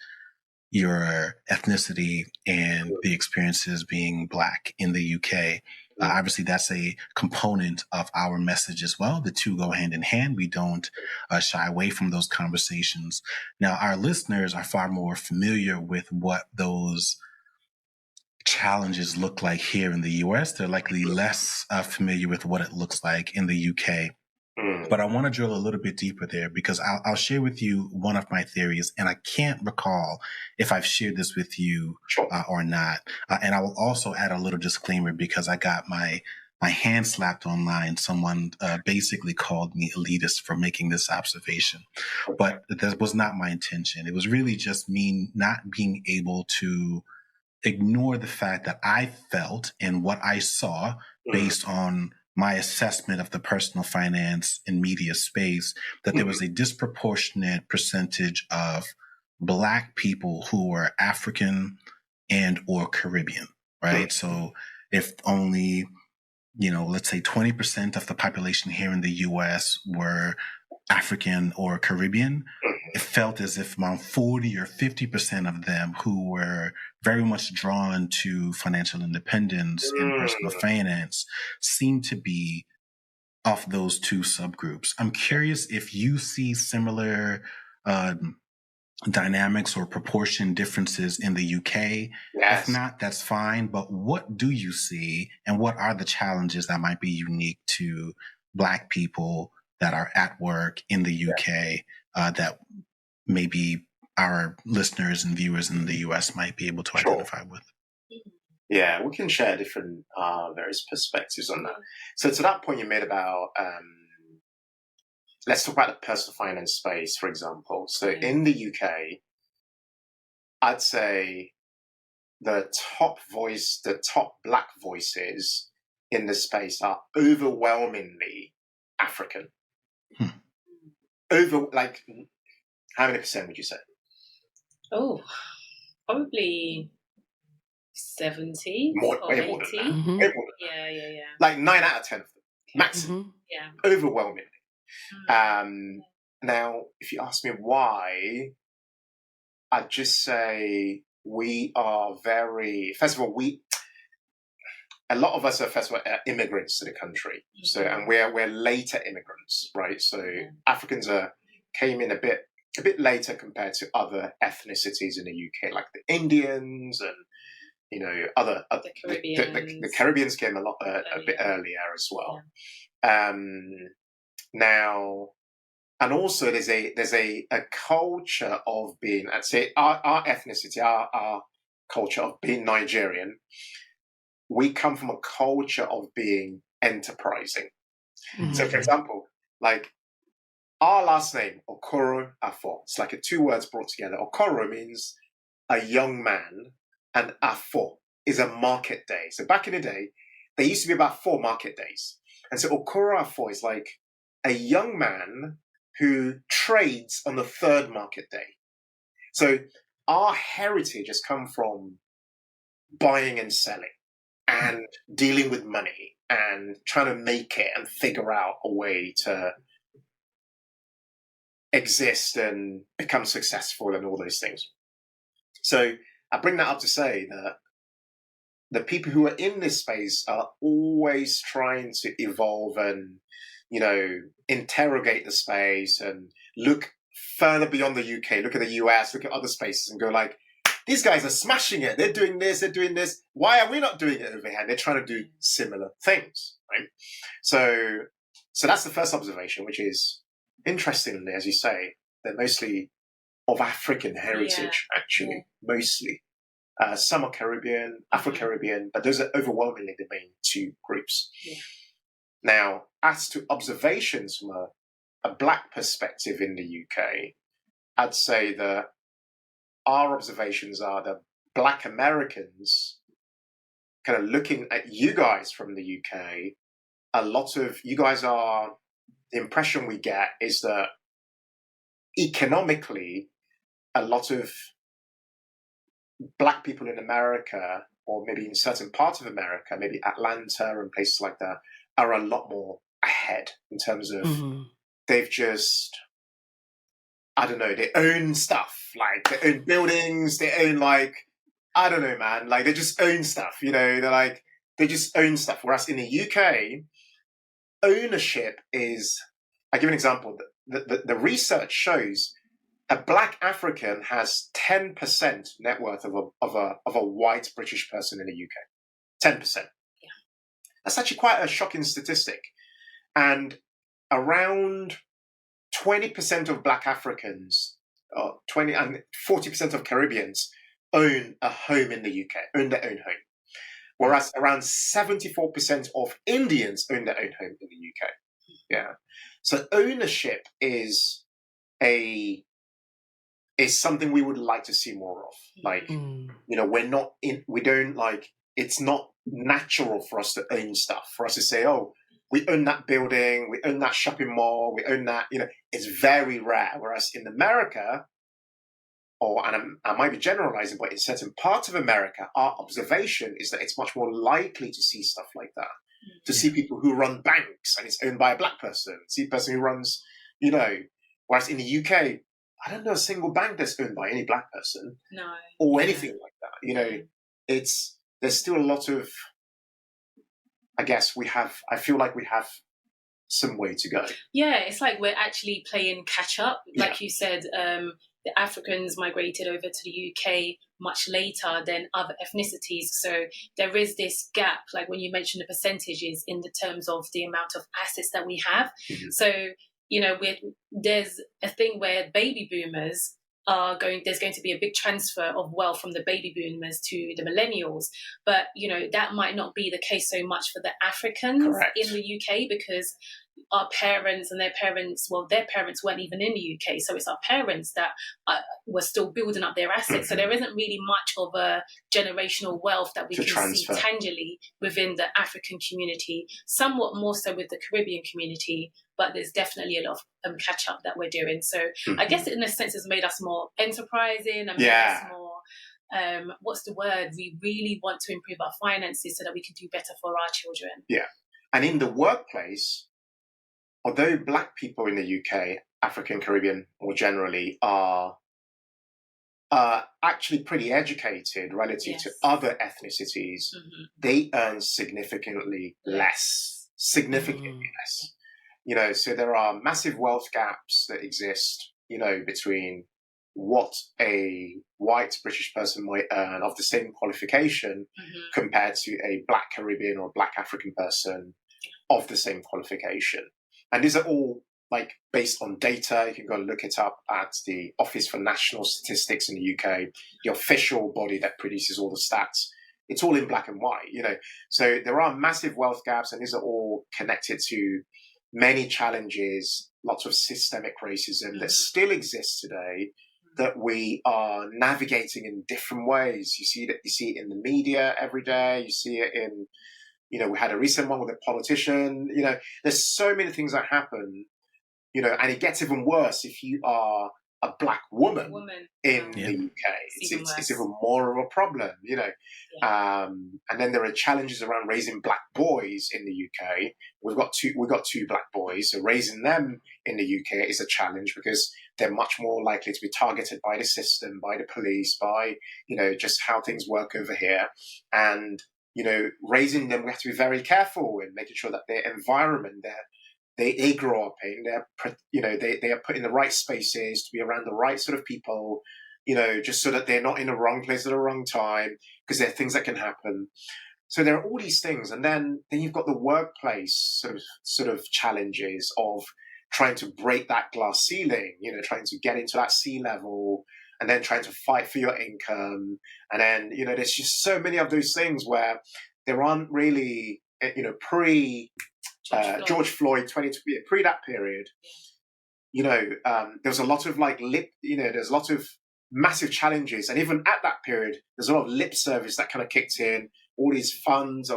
your ethnicity and the experiences being Black in the UK. Obviously, that's a component of our message as well. The two go hand in hand. We don't shy away from those conversations. Now, our listeners are far more familiar with what those challenges look like here in the US. They're likely less familiar with what it looks like in the UK. But I want to drill a little bit deeper there because I'll share with you one of my theories, and I can't recall if I've shared this with you or not. And I will also add a little disclaimer because I got my hand slapped online. Someone basically called me elitist for making this observation, but that was not my intention. It was really just me not being able to ignore the fact that I felt and what I saw based on my assessment of the personal finance and media space, that there was a disproportionate percentage of Black people who were African and or Caribbean, right? So if only, let's say 20% of the population here in the US were African or Caribbean, it felt as if around 40 or 50% of them who were very much drawn to financial independence and personal finance seemed to be of those two subgroups. I'm curious if you see similar dynamics or proportion differences in the UK. Yes. If not, that's fine. But what do you see, and what are the challenges that might be unique to Black people that are at work in the UK that maybe our listeners and viewers in the US might be able to Sure. identify with? Yeah, we can share different various perspectives on that. So to that point you made about, let's talk about the personal finance space, for example. So in the UK, I'd say the top Black voices in the space are overwhelmingly African. Like, how many percent would you say? Oh, probably 70 or Way 80. more than that. Mhm. Way more than that. Yeah. Like 9 out of 10 of them, maximum. Mhm. Yeah. Overwhelmingly. Now, if you ask me why, I'd just say we are first of all, a lot of us are immigrants to the country. So, and we're later immigrants, right? So Africans came in a bit later compared to other ethnicities in the UK, like the Indians and, other The Caribbeans. the Caribbeans came a bit earlier as well. Now, and also there's a culture of being, I'd say our ethnicity, our culture of being Nigerian. We come from a culture of being enterprising. Mhm. So, for example, like our last name, Okoroafor, it's like 2 words brought together. Okoro means a young man, and Afo is a market day. So back in the day, there used to be about 4 market days. And so Okoroafor is like a young man who trades on the 3rd market day. So our heritage has come from buying and selling and dealing with money and trying to make it and figure out a way to exist and become successful and all those things. So I bring that up to say that the people who are in this space are always trying to evolve and, interrogate the space and look further beyond the UK, look at the US, look at other spaces and go like, these guys are smashing it. They're doing this. Why are we not doing it over here? They're trying to do similar things, right? So that's the first observation, which is, interestingly, as you say, they're mostly of African heritage, actually, mostly. Some are Caribbean, Afro-Caribbean, but those are overwhelmingly the main 2 groups. Yeah. Now, as to observations from a Black perspective in the UK, I'd say that our observations are that Black Americans, kind of looking at you guys from the UK, a lot of you guys are, the impression we get is that economically, a lot of Black people in America, or maybe in certain parts of America, maybe Atlanta and places like that, are a lot more ahead in terms of they've just, I don't know, they own stuff, like they own buildings, they own like, I don't know, man, like they just own stuff, they just own stuff. Whereas in the UK, ownership is, I give an example, the research shows a Black African has 10% net worth of a white British person in the UK. 10%. Yeah. That's actually quite a shocking statistic. And around 20% of Black Africans, 20 and 40% of Caribbeans own a home in the UK, own their own home. Whereas around 74% of Indians own their own home in the UK. Yeah. So ownership is something we would like to see more of. Like, it's not natural for us to own stuff, for us to say, oh, we own that building, we own that shopping mall, we own that, it's very rare. Whereas in America, and I might be generalizing, but in certain parts of America, our observation is that it's much more likely to see stuff like that. To see people who run banks and it's owned by a Black person, see a person who runs, whereas in the UK, I don't know a single bank that's owned by any Black person. No. Or anything like that. There's still a lot of, I guess I feel like we have some way to go. Yeah, it's like we're actually playing catch up. Like you said, the Africans migrated over to the UK much later than other ethnicities. So there is this gap, like when you mentioned the percentages in the terms of the amount of assets that we have. Mm-hmm. So, there's a thing where baby boomers there's going to be a big transfer of wealth from the baby boomers to the millennials. But, that might not be the case so much for the Africans Correct. in the UK, because our parents and their parents weren't even in the UK. So it's our parents that were still building up their assets. So there isn't really much of a generational wealth that we To can transfer. see tangibly within the African community, somewhat more so with the Caribbean community, but there's definitely a lot of catch up that we're doing. So I guess in a sense it's made us more enterprising and made us more, what's the word? We really want to improve our finances so that we can do better for our children. Yeah. And in the workplace, although Black people in the UK, African, Caribbean more generally, are actually pretty educated relative to other ethnicities, they earn significantly less. So there are massive wealth gaps that exist, between what a white British person might earn of the same qualification compared to a Black Caribbean or Black African person of the same qualification. And these are all based on data. You can go and look it up at the Office for National Statistics in the UK, the official body that produces all the stats. It's all in black and white, So there are massive wealth gaps, and these are all connected to many challenges, lots of systemic racism that still exists today, that we are navigating in different ways. You see it in the media every day. You see it in, we had a recent one with a politician. There's so many things that happen, and it gets even worse if you are a Black woman in the UK. It's even more of a problem, And then there are challenges around raising Black boys in the UK. We've got two Black boys, so raising them in the UK is a challenge because they're much more likely to be targeted by the system, by the police, by just how things work over here. And raising them, we have to be very careful in making sure that their environment, they grow up in, they are put in the right spaces to be around the right sort of people, just so that they're not in the wrong place at the wrong time, because there are things that can happen. So there are all these things, and then you've got the workplace sort of challenges of trying to break that glass ceiling, trying to get into that sea level, and then trying to fight for your income, and then there's just so many of those things where there aren't really pre George Floyd, pre that period, there was a lot of there's a lot of massive challenges, and even at that period, there's a lot of lip service that kind of kicked in. All these funds,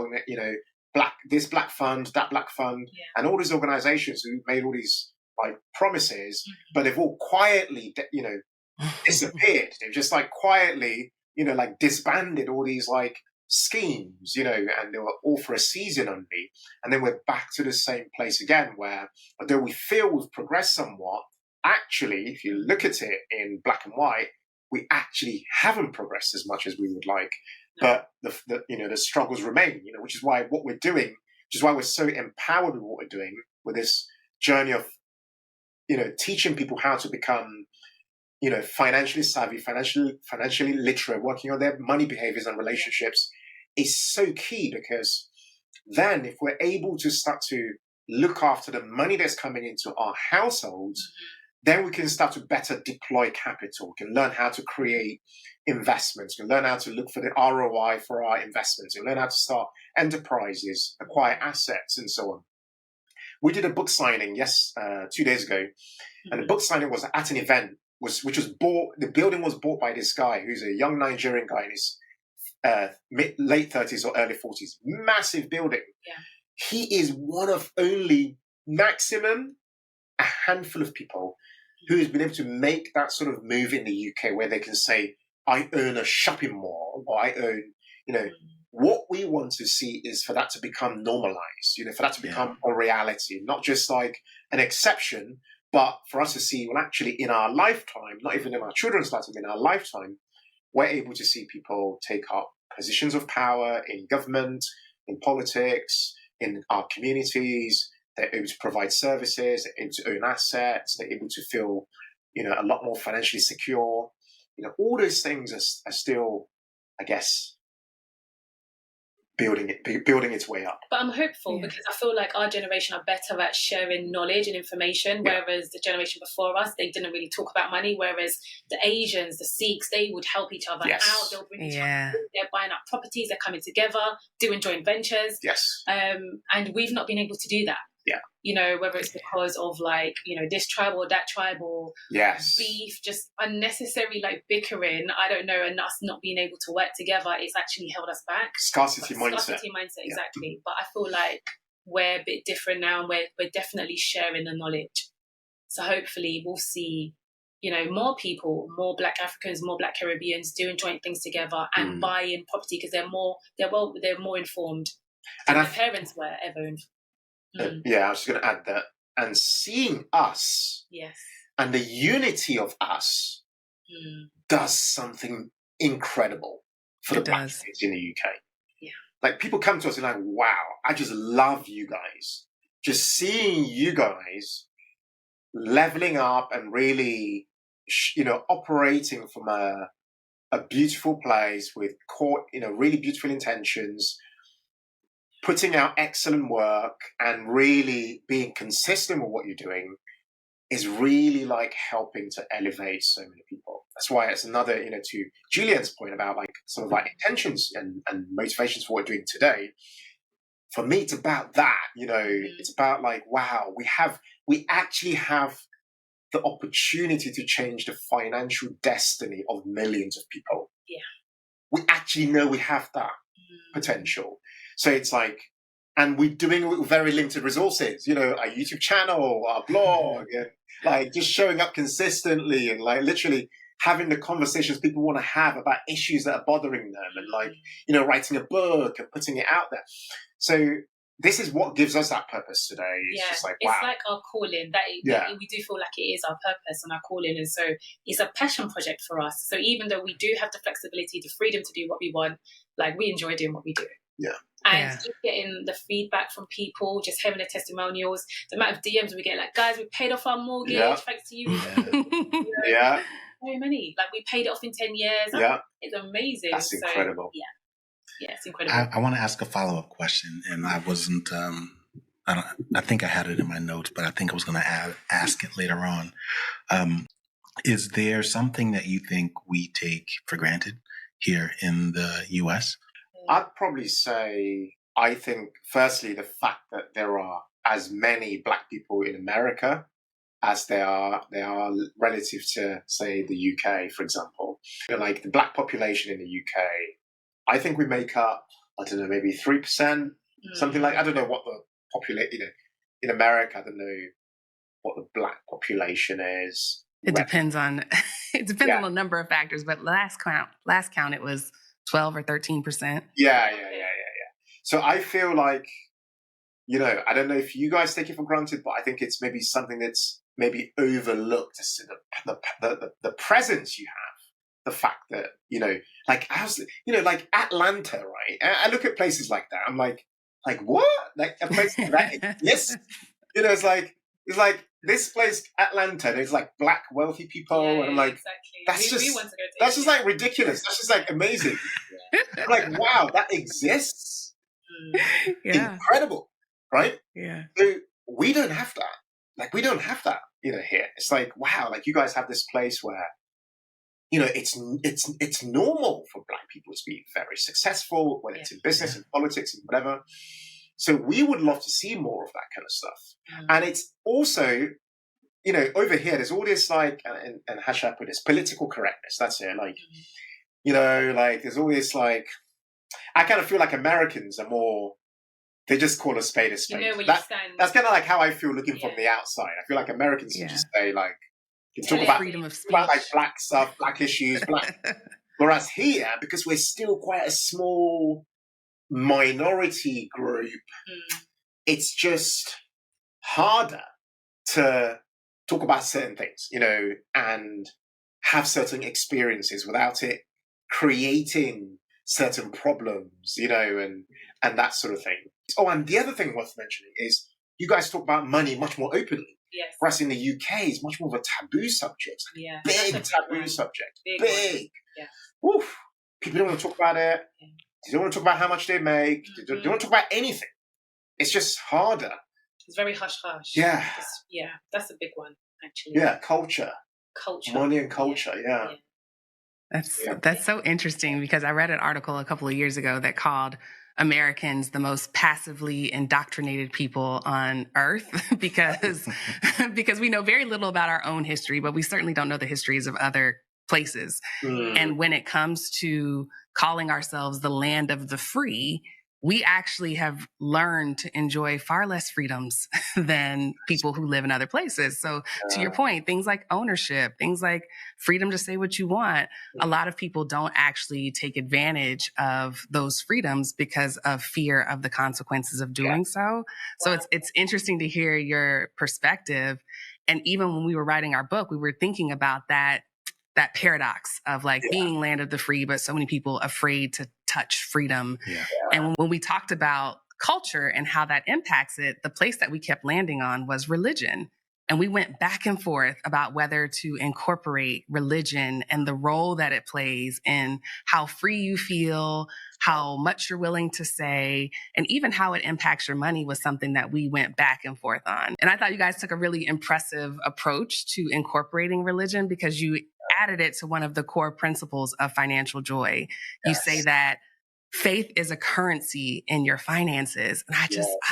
this Black fund, that Black fund, and all these organisations who made all these promises, but they've all quietly, disappeared. They've just quietly, disbanded all these schemes, and they were all for a season only. And then we're back to the same place again, where although we feel we've progressed somewhat, actually, if you look at it in black and white, we actually haven't progressed as much as we would like. But the struggles remain, which is why what we're doing, which is why we're so empowered with what we're doing with this journey of, teaching people how to become, financially savvy, financially literate, working on their money behaviors and relationships is so key, because then if we're able to start to look after the money that's coming into our households, then we can start to better deploy capital, we can learn how to create investments, we can learn how to look for the ROI for our investments, we can learn how to start enterprises, acquire assets, and so on. We did a book signing 2 days ago, and the book signing was at an event which was bought. The building was bought by this guy who's a young Nigerian guy in his late 30s or early 40s. Massive building. Yeah. He is one of only maximum a handful of people who has been able to make that sort of move in the UK, where they can say, I own a shopping mall, or I own, what we want to see is for that to become normalized, for that to become a reality, not just like an exception, but for us to see, well, actually in our lifetime, not even in our children's lifetime, in our lifetime, we're able to see people take up positions of power in government, in politics, in our communities. They're able to provide services, they're able to own assets, they're able to feel, a lot more financially secure. All those things are still, I guess, building its way up. But I'm hopeful because I feel like our generation are better at sharing knowledge and information, whereas the generation before us, they didn't really talk about money. Whereas the Asians, the Sikhs, they would help each other out. They'll bring each other. They're buying up properties. They're coming together, doing joint ventures. And we've not been able to do that. You know, whether it's because of like, you know, this tribe or that tribe or beef, just unnecessary like bickering, I don't know, and us not being able to work together, it's actually held us back. Scarcity mindset, exactly. But I feel like we're a bit different now, and we're definitely sharing the knowledge. So hopefully we'll see, you know, more people, more Black Africans, more Black Caribbeans doing joint things together and buying property because they're more informed than their parents were ever informed. I was just going to add that. And seeing us and the unity of us does something incredible for the Black kids in the UK. Like, people come to us and like, wow, I just love you guys. Just seeing you guys leveling up and really, you know, operating from a beautiful place with really beautiful intentions, putting out excellent work and really being consistent with what you're doing is really like helping to elevate so many people. That's why it's another, you know, to Julian's point about like sort of like intentions and motivations for what we're doing today. For me, it's about that, you know, it's about like, wow, we actually have the opportunity to change the financial destiny of millions of people. We actually know we have that potential. So it's like, and we're doing it with very limited resources, you know, our YouTube channel, our blog, and like just showing up consistently and like literally having the conversations people want to have about issues that are bothering them and like, you know, writing a book and putting it out there. So this is what gives us that purpose today. It's just like, wow. It's like our calling. We do feel like it is our purpose and our calling. And so it's a passion project for us. So even though we do have the flexibility, the freedom to do what we want, like we enjoy doing what we do. And just getting the feedback from people, just having the testimonials, the amount of DMs we get, like, guys, we paid off our mortgage, thanks to you. So many. Like, we paid it off in 10 years. It's amazing. That's incredible. It's incredible. I want to ask a follow-up question, and I wasn't, I think I had it in my notes, but I think I was going to ask it later on. Is there something that you think we take for granted here in the U.S.? I'd probably say, I think, firstly, the fact that there are as many Black people in America as there are relative to, say, the UK, for example. You know, like the Black population in the UK, I think we make up, I don't know, maybe 3%, something like, I don't know what the population, you know, in America, I don't know what the Black population is. It depends on on a number of factors, but last count, it was 12 or 13%. Yeah. So I feel like, you know, I don't know if you guys take it for granted, but I think it's maybe something that's maybe overlooked, the presence you have, the fact that, you know, like like Atlanta, right? I look at places like that. I'm like what? Like a place like that exists? You know, it's like this place, Atlanta, there's like Black wealthy people, and I'm like, that's just like ridiculous. That's just like amazing. I'm like, wow, that exists. Incredible, right? So we don't have that. Like, we don't have that, you know, here. It's like, wow, like you guys have this place where, you know, it's normal for Black people to be very successful, whether it's in business and politics and whatever. So we would love to see more of that kind of stuff. And it's also, you know, over here, there's all this like, and how should I put this? Political correctness. That's it. Like, you know, like there's all this like, I kind of feel like Americans are more, they just call a spade a spade. You know where you stand. That's kind of like how I feel looking from the outside. I feel like Americans can just say like, you talk about freedom of speech, about like Black stuff, Black issues, Black. Whereas here, because we're still quite a small minority group, it's just harder to talk about certain things, you know, and have certain experiences without it creating certain problems, you know, and that sort of thing. Oh, and the other thing worth mentioning is you guys talk about money much more openly. Yes. Whereas in the UK, it's much more of a taboo subject. Yeah. Big taboo subject. Big. Yeah. Oof. People don't want to talk about it. They don't want to talk about how much they make. They don't want to talk about anything. It's just harder. It's very hush-hush. Yeah. Yeah, that's a big one, actually. Yeah, culture. Money and culture, yeah. That's so interesting, because I read an article a couple of years ago that called Americans the most passively indoctrinated people on earth because we know very little about our own history, but we certainly don't know the histories of other places. And when it comes to calling ourselves the land of the free, we actually have learned to enjoy far less freedoms than people who live in other places. So to your point, things like ownership, things like freedom to say what you want, a lot of people don't actually take advantage of those freedoms because of fear of the consequences of doing so. So it's interesting to hear your perspective. And even when we were writing our book, we were thinking about that paradox of like being land of the free, but so many people afraid to touch freedom. And when we talked about culture and how that impacts it, the place that we kept landing on was religion. And we went back and forth about whether to incorporate religion and the role that it plays in how free you feel, how much you're willing to say, and even how it impacts your money was something that we went back and forth on. And I thought you guys took a really impressive approach to incorporating religion, because you added it to one of the core principles of financial joy. You say that faith is a currency in your finances. And I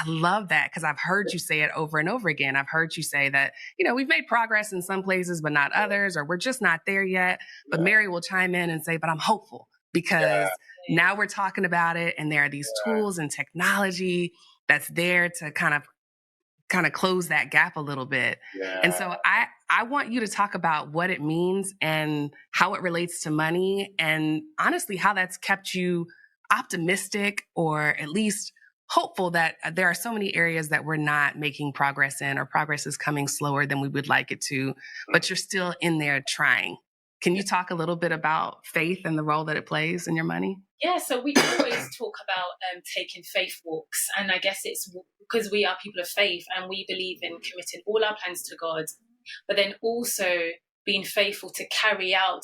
love that, because I've heard you say it over and over again. I've heard you say that, we've made progress in some places, but not others, or we're just not there yet. But Mary will chime in and say, but I'm hopeful, because now we're talking about it, and there are these tools and technology that's there to kind of close that gap a little bit. And so I want you to talk about what it means and how it relates to money, and honestly, how that's kept you optimistic, or at least hopeful, that there are so many areas that we're not making progress in, or progress is coming slower than we would like it to, but you're still in there trying. Can you talk a little bit about faith and the role that it plays in your money? Yeah, so we always talk about taking faith walks. And I guess it's because we are people of faith, and we believe in committing all our plans to God, but then also being faithful to carry out,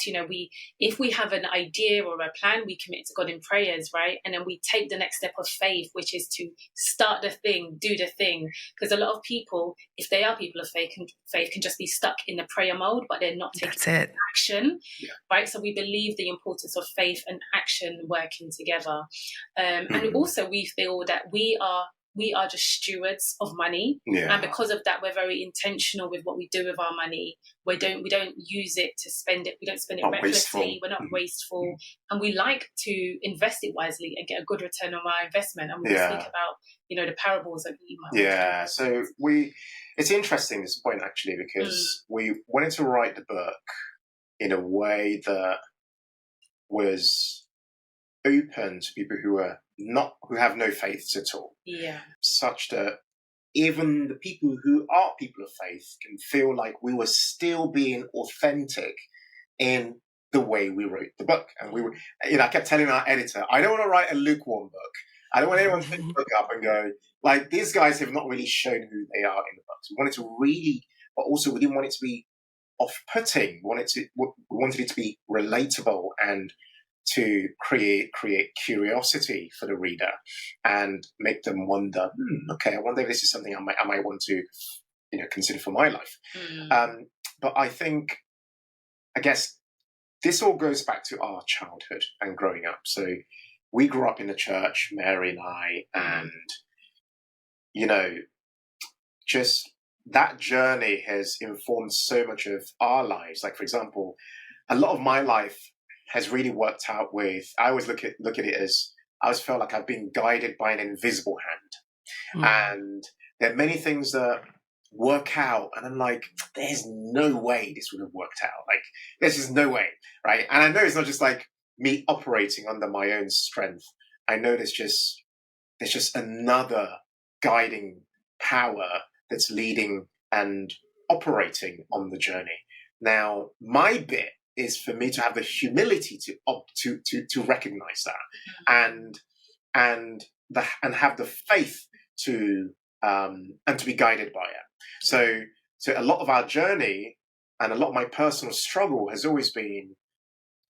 if we have an idea or a plan, we commit to God in prayers, right? And then we take the next step of faith, which is to start the thing, do the thing. Because a lot of people, if they are people of faith can just be stuck in the prayer mode, but they're not taking action, right? So we believe the importance of faith and action working together. And also we feel that we are just stewards of money, and because of that, we're very intentional with what we do with our money. We don't use it to spend it. We don't spend it recklessly. We're not wasteful, and we like to invest it wisely and get a good return on our investment. And we speak about the parables that we might. So it's interesting, this point, actually, because we wanted to write the book in a way that was open to people who have no faith at all. Such that even the people who are people of faith can feel like we were still being authentic in the way we wrote the book. And we were, I kept telling our editor, I don't want to write a lukewarm book. I don't want anyone to pick the book up and go, like, these guys have not really shown who they are in the books. We wanted to really, but also we didn't want it to be off-putting. We wanted it to be relatable and to create curiosity for the reader and make them wonder, okay, I wonder if this is something I might want to, consider for my life. But I guess this all goes back to our childhood and growing up. So we grew up in the church, Mary and I, and, just that journey has informed so much of our lives. Like, for example, a lot of my life has really worked out with, I always look at it as, I always felt like I've been guided by an invisible hand. And there are many things that work out, and I'm like, there's no way this would have worked out. Like, there's just no way, right? And I know it's not just like me operating under my own strength. I know there's just another guiding power that's leading and operating on the journey. Now, my bit is for me to have the humility to recognize that, and have the faith to and to be guided by it. So a lot of our journey and a lot of my personal struggle has always been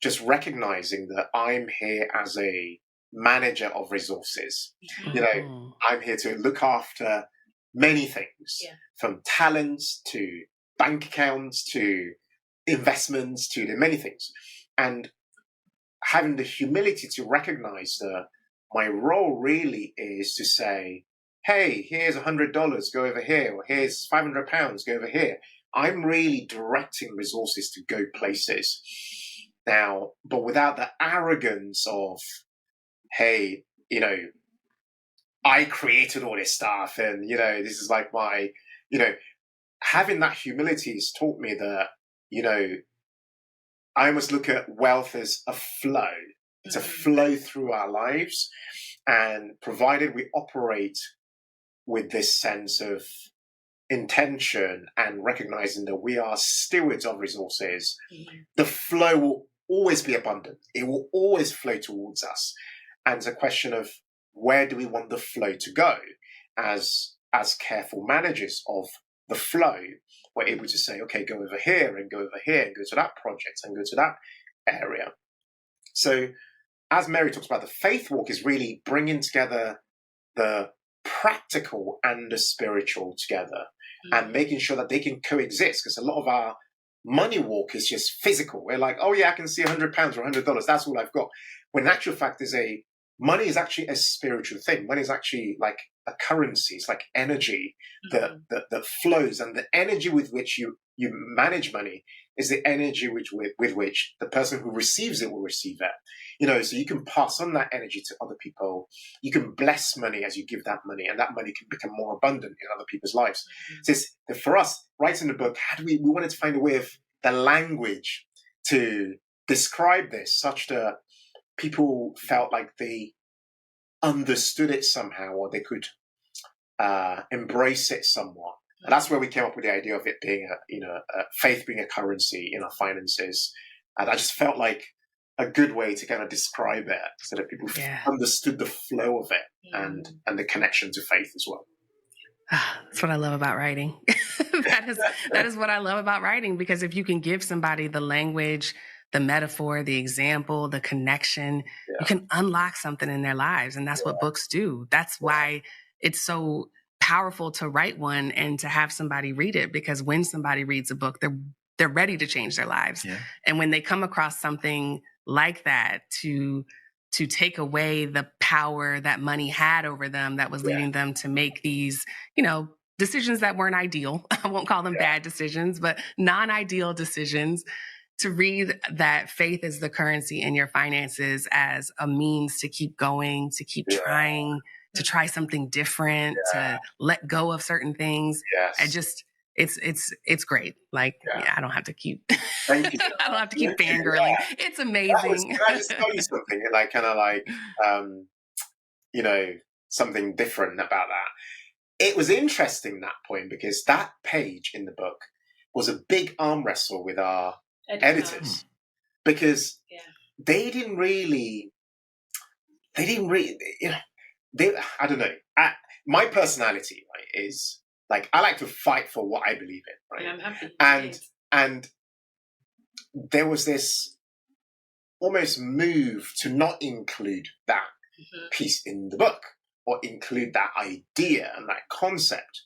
just recognizing that I'm here as a manager of resources. You know, Mhm. I'm here to look after many things, from talents to bank accounts to investments to the many things. And having the humility to recognize that my role really is to say, hey, here's $100, go over here, or here's £500, go over here. I'm really directing resources to go places. Now, but without the arrogance of, hey, you know, I created all this stuff and, you know, this is like my, you know, having that humility has taught me that, you know, I must look at wealth as a flow. It's a flow through our lives. And provided we operate with this sense of intention and recognizing that we are stewards of resources, the flow will always be abundant. It will always flow towards us. And it's a question of where do we want the flow to go? As careful managers of the flow, we're able to say, okay, go over here and go over here and go to that project and go to that area. So as Mary talks about, the faith walk is really bringing together the practical and the spiritual together and making sure that they can coexist, because a lot of our money walk is just physical. We're like, oh yeah, I can see £100 or $100. That's all I've got. When in actual fact money is actually a spiritual thing. Money is actually like a currency. It's like energy that flows, and the energy with which you manage money is the energy with which the person who receives it will receive it. You know, so you can pass on that energy to other people. You can bless money as you give that money, and that money can become more abundant in other people's lives. So for us, writing the book, we wanted to find a way of the language to describe this such that people felt like they understood it somehow, or they could embrace it somewhat. And that's where we came up with the idea of it being faith being a currency in our finances. And I just felt like a good way to kind of describe it so that people understood the flow of it and the connection to faith as well. That's what I love about writing. that is what I love about writing, because if you can give somebody the language, the metaphor, the example, the connection, you can unlock something in their lives. And that's what books do. That's why it's so powerful to write one and to have somebody read it, because when somebody reads a book, they're ready to change their lives. Yeah. And when they come across something like that to take away the power that money had over them, that was leading them to make these, decisions that weren't ideal. I won't call them bad decisions, but non-ideal decisions. To read that faith is the currency in your finances as a means to keep going, to keep trying, to try something different, to let go of certain things. Yes. It's great. Like, I don't have to keep, Thank you. I don't have to keep fangirling. It's amazing. Can I just tell you something? Like, kind of like, something different about that. It was interesting, that point, because that page in the book was a big arm wrestle with our editors, because they didn't really, I don't know. My personality, right, is like, I like to fight for what I believe in, right? Yeah, I'm happy. And there was this almost move to not include that piece in the book, or include that idea and that concept.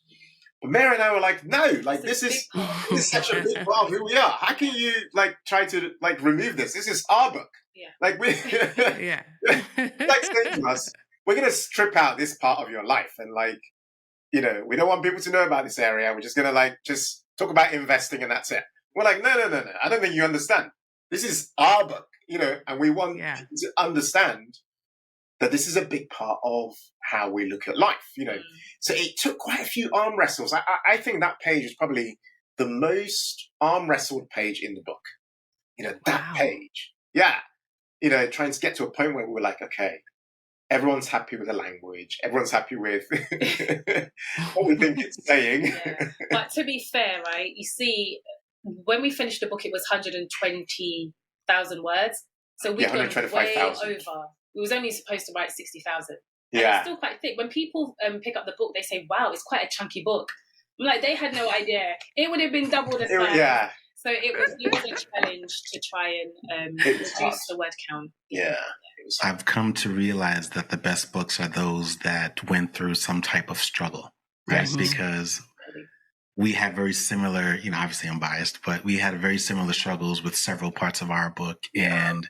But Mary and I were like, no, like this is such a big part of who we are. How can you try to remove this? This is our book. Yeah. Like we like saying to us, we're gonna strip out this part of your life, and we don't want people to know about this area. We're just gonna just talk about investing and that's it. We're like, no. I don't think you understand. This is our book, and we want you to understand that this is a big part of how we look at life, So it took quite a few arm wrestles. I think that page is probably the most arm wrestled page in the book. That page. Yeah. Trying to get to a point where we were like, okay, everyone's happy with the language. Everyone's happy with what we think it's saying. Yeah. But to be fair, right, you see, when we finished the book, it was 120,000 words. So we've gone way over. We was only supposed to write 60,000. Yeah. It's still quite thick. When people pick up the book, they say, wow, it's quite a chunky book. I'm like, they had no idea. It would have been double the size. Yeah. So it was a challenge to try and reduce the word count. Yeah. I've come to realize that the best books are those that went through some type of struggle, right? Yes. Because we have very similar, obviously I'm biased, but we had very similar struggles with several parts of our book. And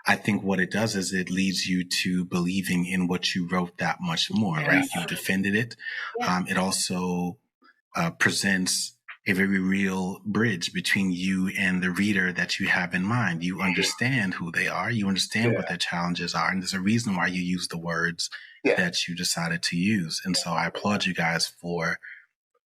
I think what it does is it leads you to believing in what you wrote that much more, right? You defended it. It also presents a very real bridge between you and the reader that you have in mind. You understand who they are. You understand what their challenges are. And there's a reason why you use the words that you decided to use. And so I applaud you guys for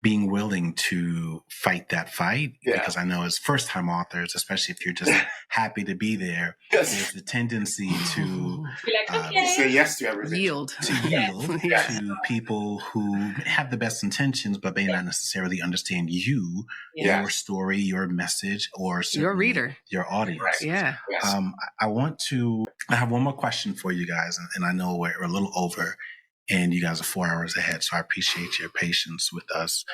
being willing to fight that fight, because I know as first-time authors, especially if you're just happy to be there, there's the tendency to Be like, okay. say yes to everything. Yield to people who have the best intentions, but may not necessarily understand you, your story, your message, or your reader, your audience. Right. Yeah. I have one more question for you guys, and I know we're a little over, and you guys are 4 hours ahead, so I appreciate your patience with us.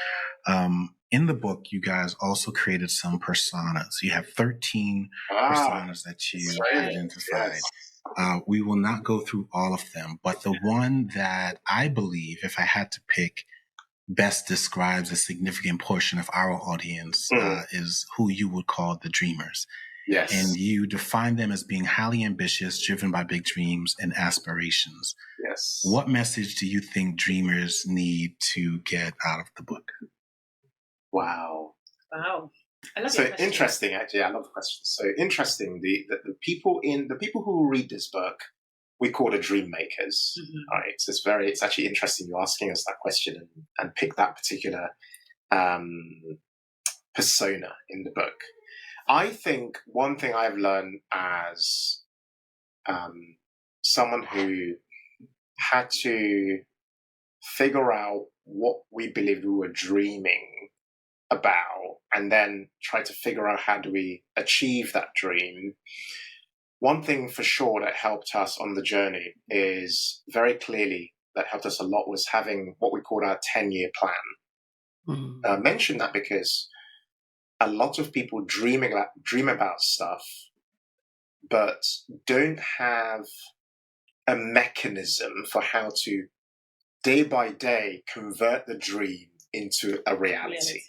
In the book, you guys also created some personas. You have 13 personas that you identified. Yes. We will not go through all of them, but the one that I believe, if I had to pick, best describes a significant portion of our audience is who you would call the dreamers. Yes. And you define them as being highly ambitious, driven by big dreams and aspirations. Yes. What message do you think dreamers need to get out of the book? Wow. I love so your question. Interesting, actually. I love the question. So interesting. The people who read this book, we call the dream makers. Mm-hmm. Right. So it's actually interesting you asking us that question and pick that particular persona in the book. I think one thing I've learned as someone who had to figure out what we believed we were dreaming about and then try to figure out how do we achieve that dream. One thing for sure that helped us on the journey is very clearly that helped us a lot was having what we called our 10-year plan. Mm-hmm. I mention that because a lot of people dream about stuff, but don't have a mechanism for how to day by day convert the dream into a reality.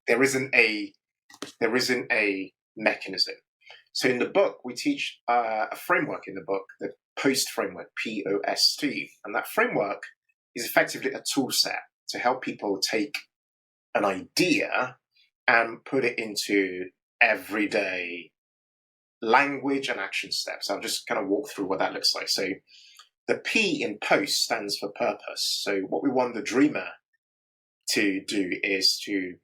There isn't a mechanism. So in the book, we teach a framework in the book, the POST framework, P-O-S-T, and that framework is effectively a tool set to help people take an idea and put it into everyday language and action steps. I'll just kind of walk through what that looks like. So the P in POST stands for purpose. So what we want the dreamer to do is to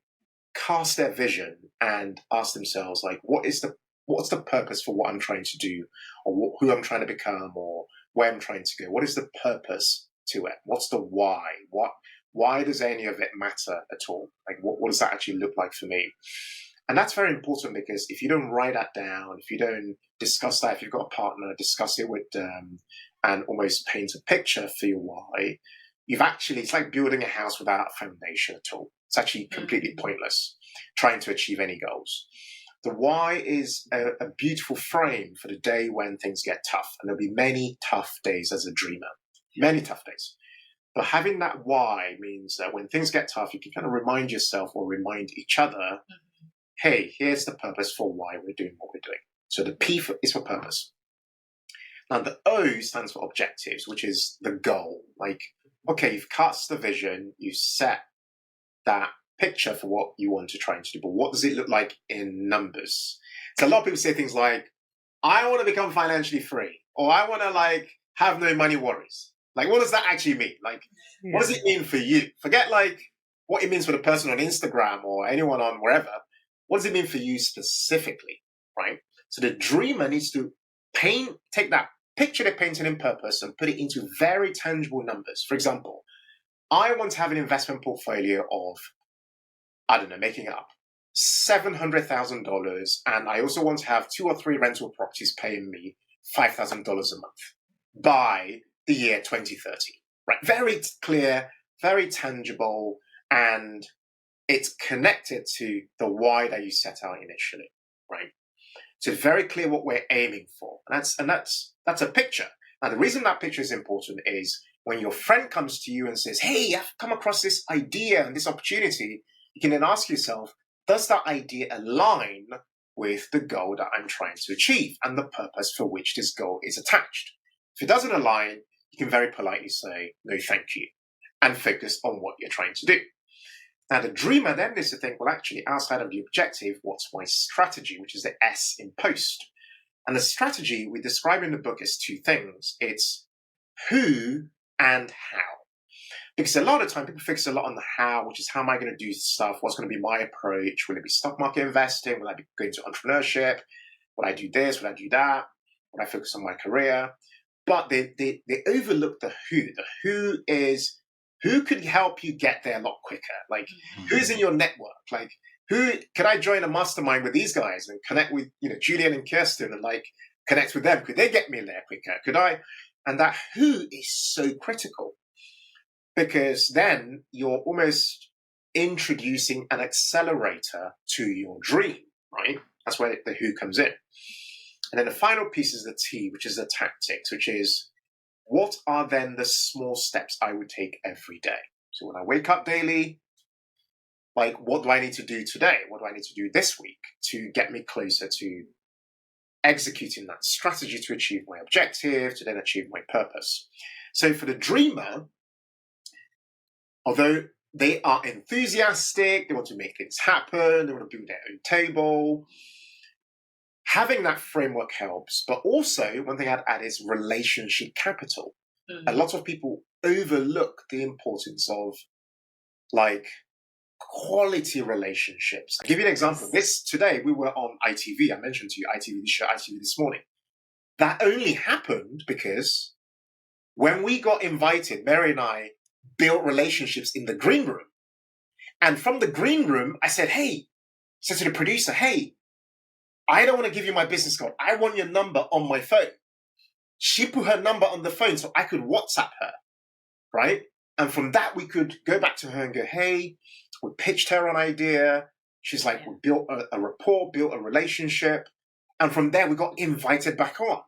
cast their vision and ask themselves, like, what's the purpose for what I'm trying to do, or who I'm trying to become, or where I'm trying to go? What is the purpose to it? What's the why? Why does any of it matter at all? Like, what does that actually look like for me? And that's very important, because if you don't write that down, if you don't discuss that, if you've got a partner, discuss it with them and almost paint a picture for your why, it's like building a house without a foundation at all. It's actually completely pointless trying to achieve any goals. The why is a beautiful frame for the day when things get tough. And there'll be many tough days as a dreamer, many tough days. But having that why means that when things get tough, you can kind of remind yourself or remind each other, hey, here's the purpose for why we're doing what we're doing. So the P is for purpose. Now the O stands for objectives, which is the goal. Like, okay, you've cast the vision, you set that picture for what you want to try and do, but what does it look like in numbers? So a lot of people say things like, I want to become financially free, or I want to have no money worries. Like, what does that actually mean? Like, what does it mean for you? Forget what it means for the person on Instagram or anyone on wherever. What does it mean for you specifically, right? So the dreamer needs to take that picture they're painting in purpose and put it into very tangible numbers. For example, I want to have an investment portfolio of, I don't know, making it up, $700,000. And I also want to have 2 or 3 rental properties paying me $5,000 a month by the year 2030, right? Very clear, very tangible, and it's connected to the why that you set out initially, right? So it's very clear what we're aiming for. And that's a picture. Now, the reason that picture is important is when your friend comes to you and says, hey, I've come across this idea and this opportunity, you can then ask yourself, does that idea align with the goal that I'm trying to achieve and the purpose for which this goal is attached? If it doesn't align, you can very politely say, no, thank you, and focus on what you're trying to do. Now, the dreamer then needs to think, well, actually, outside of the objective, what's my strategy, which is the S in post. And the strategy we describe in the book is two things. It's who and how. Because a lot of time people focus a lot on the how, which is how am I going to do stuff? What's going to be my approach? Will it be stock market investing? Will I be going to entrepreneurship? Will I do this? Will I do that? Will I focus on my career? But they overlook the who. The who is who could help you get there a lot quicker? Like who's in your network? Like who could I join a mastermind with these guys and connect with, Julian and Kirsten and like connect with them? Could they get me there quicker? Could I? And that who is so critical because then you're almost introducing an accelerator to your dream, right? That's where the who comes in. And then the final piece is the T, which is the tactics, which is what are then the small steps I would take every day? So when I wake up daily, like what do I need to do today? What do I need to do this week to get me closer to executing that strategy to achieve my objective, to then achieve my purpose? So for the dreamer, although they are enthusiastic, they want to make things happen, they want to build their own table, having that framework helps. But also, one thing I'd add is relationship capital. A lot of people overlook the importance of like quality relationships. I'll give you an example. Today we were on ITV. I mentioned to you ITV this morning. That only happened because when we got invited, Mary and I built relationships in the green room. And from the green room, I said to the producer, hey, I don't want to give you my business card. I want your number on my phone. She put her number on the phone so I could WhatsApp her, right? And from that, we could go back to her and go, hey, we pitched her an idea. She's like, we built a rapport, built a relationship. And from there, we got invited back on.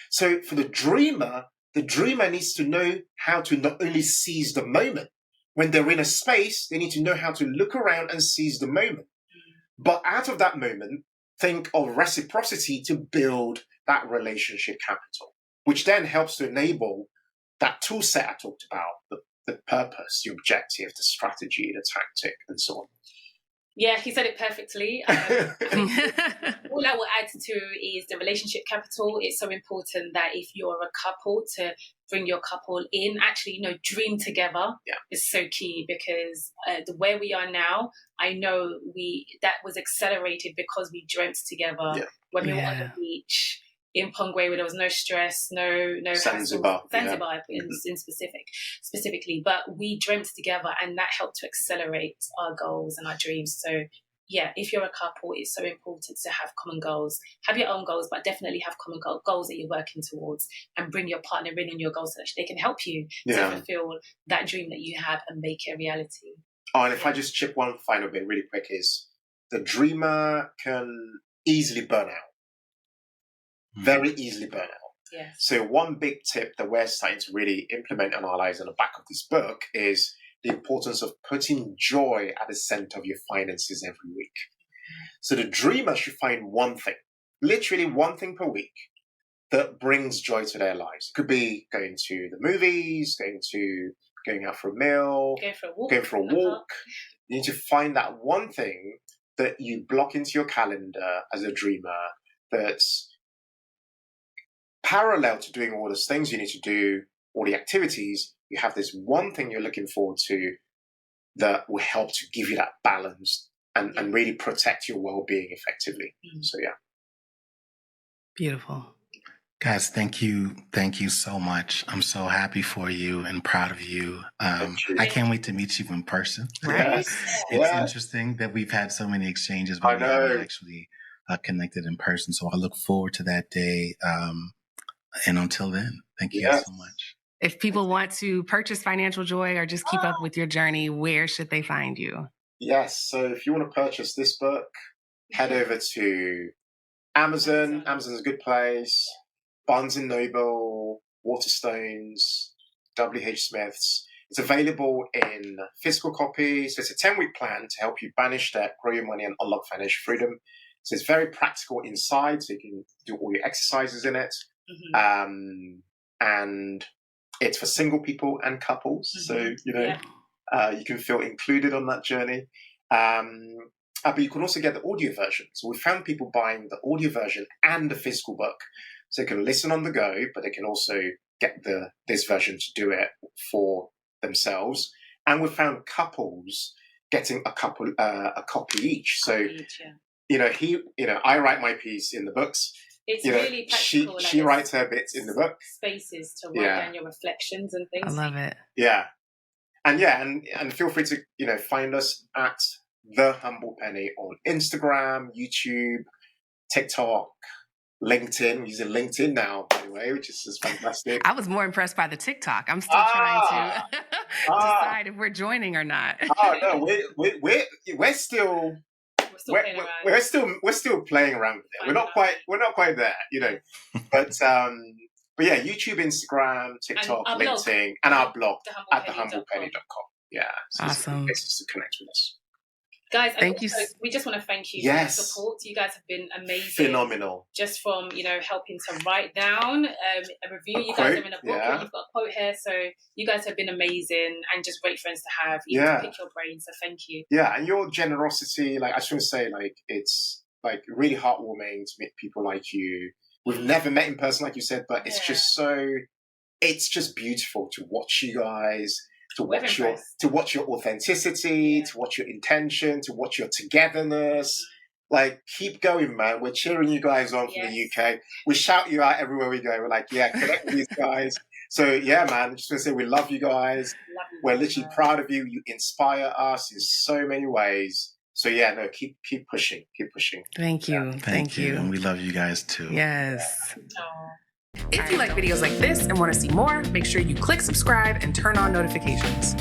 So for the dreamer needs to know how to not only seize the moment. When they're in a space, they need to know how to look around and seize the moment. But out of that moment, think of reciprocity to build that relationship capital, which then helps to enable that tool set I talked about, the purpose, the objective, the strategy, the tactic, and so on. Yeah, he said it perfectly. All I will add to is the relationship capital. It's so important that if you're a couple, to bring your couple in, actually, dream together is so key because the way we are now, I know that was accelerated because we dreamt together when we were on the beach in Pongwe where there was no stress, no Zanzibar in specifically, but we dreamt together and that helped to accelerate our goals and our dreams. So yeah, if you're a couple, it's so important to have common goals. Have your own goals, but definitely have common goals that you're working towards, and bring your partner in on your goals so that they can help you to fulfill that dream that you have and make it a reality. Oh, and if I just chip one final bit really quick is the dreamer can easily burn out. Very easily burn out. Yes. So one big tip that we're starting to really implement and analyze on the back of this book is the importance of putting joy at the center of your finances every week. So the dreamer should find one thing, literally one thing per week, that brings joy to their lives. It could be going to the movies, going out for a meal, going for a walk. You need to find that one thing that you block into your calendar as a dreamer that's parallel to doing all those things you need to do, all the activities. You have this one thing you're looking forward to that will help to give you that balance and really protect your well-being effectively. So yeah. Beautiful. Guys, thank you. Thank you so much. I'm so happy for you and proud of you. I can't wait to meet you in person. Right? It's interesting that we've had so many exchanges, but we haven't actually connected in person. So I look forward to that day. And until then, thank you guys so much. If people want to purchase Financial Joy or just keep up with your journey, where should they find you? Yes. So if you want to purchase this book, head over to Amazon. Amazon's a good place. Barnes and Noble, Waterstones, WH Smith's. It's available in physical copy. So it's a 10-week plan to help you banish debt, grow your money, and unlock financial freedom. So it's very practical inside, so you can do all your exercises in it. And it's for single people and couples. So, you can feel included on that journey. But you can also get the audio version. So we found people buying the audio version and the physical book. So they can listen on the go, but they can also get this version to do it for themselves. And we found couples getting a copy each. So, I write my piece in the books. It's really practical. She writes her bits in the book. Spaces to write down your reflections and things. I love it. Yeah. And feel free to, find us at The Humble Penny on Instagram, YouTube, TikTok, LinkedIn. We're using LinkedIn now, by the way, which is just fantastic. I was more impressed by the TikTok. I'm still trying to decide if we're joining or not. No, we're still playing around with it. We're not quite there, But yeah, YouTube, Instagram, TikTok, LinkedIn, and our blog at thehumblepenny.com. Yeah, so awesome. Places to connect with us. Guys, thank you. We just want to thank you for your support. You guys have been amazing. Phenomenal. Just from, helping to write down a review. You guys are in a book and you've got a quote here. So you guys have been amazing and just great friends to have. You to pick your brain. So thank you. Yeah, and your generosity, I just want to say, it's really heartwarming to meet people like you. We've never met in person, like you said, but it's just beautiful to watch you guys. To watch your authenticity, to watch your intention, to watch your togetherness. Keep going, man. We're cheering you guys on from the UK. We shout you out everywhere we go. We're like, connect with these guys. So, man, just want to say we love you guys. We're literally proud of you. You inspire us in so many ways. So, keep pushing. Keep pushing. Thank you. Thank you. And we love you guys too. Yes. If you like videos like this and want to see more, make sure you click subscribe and turn on notifications.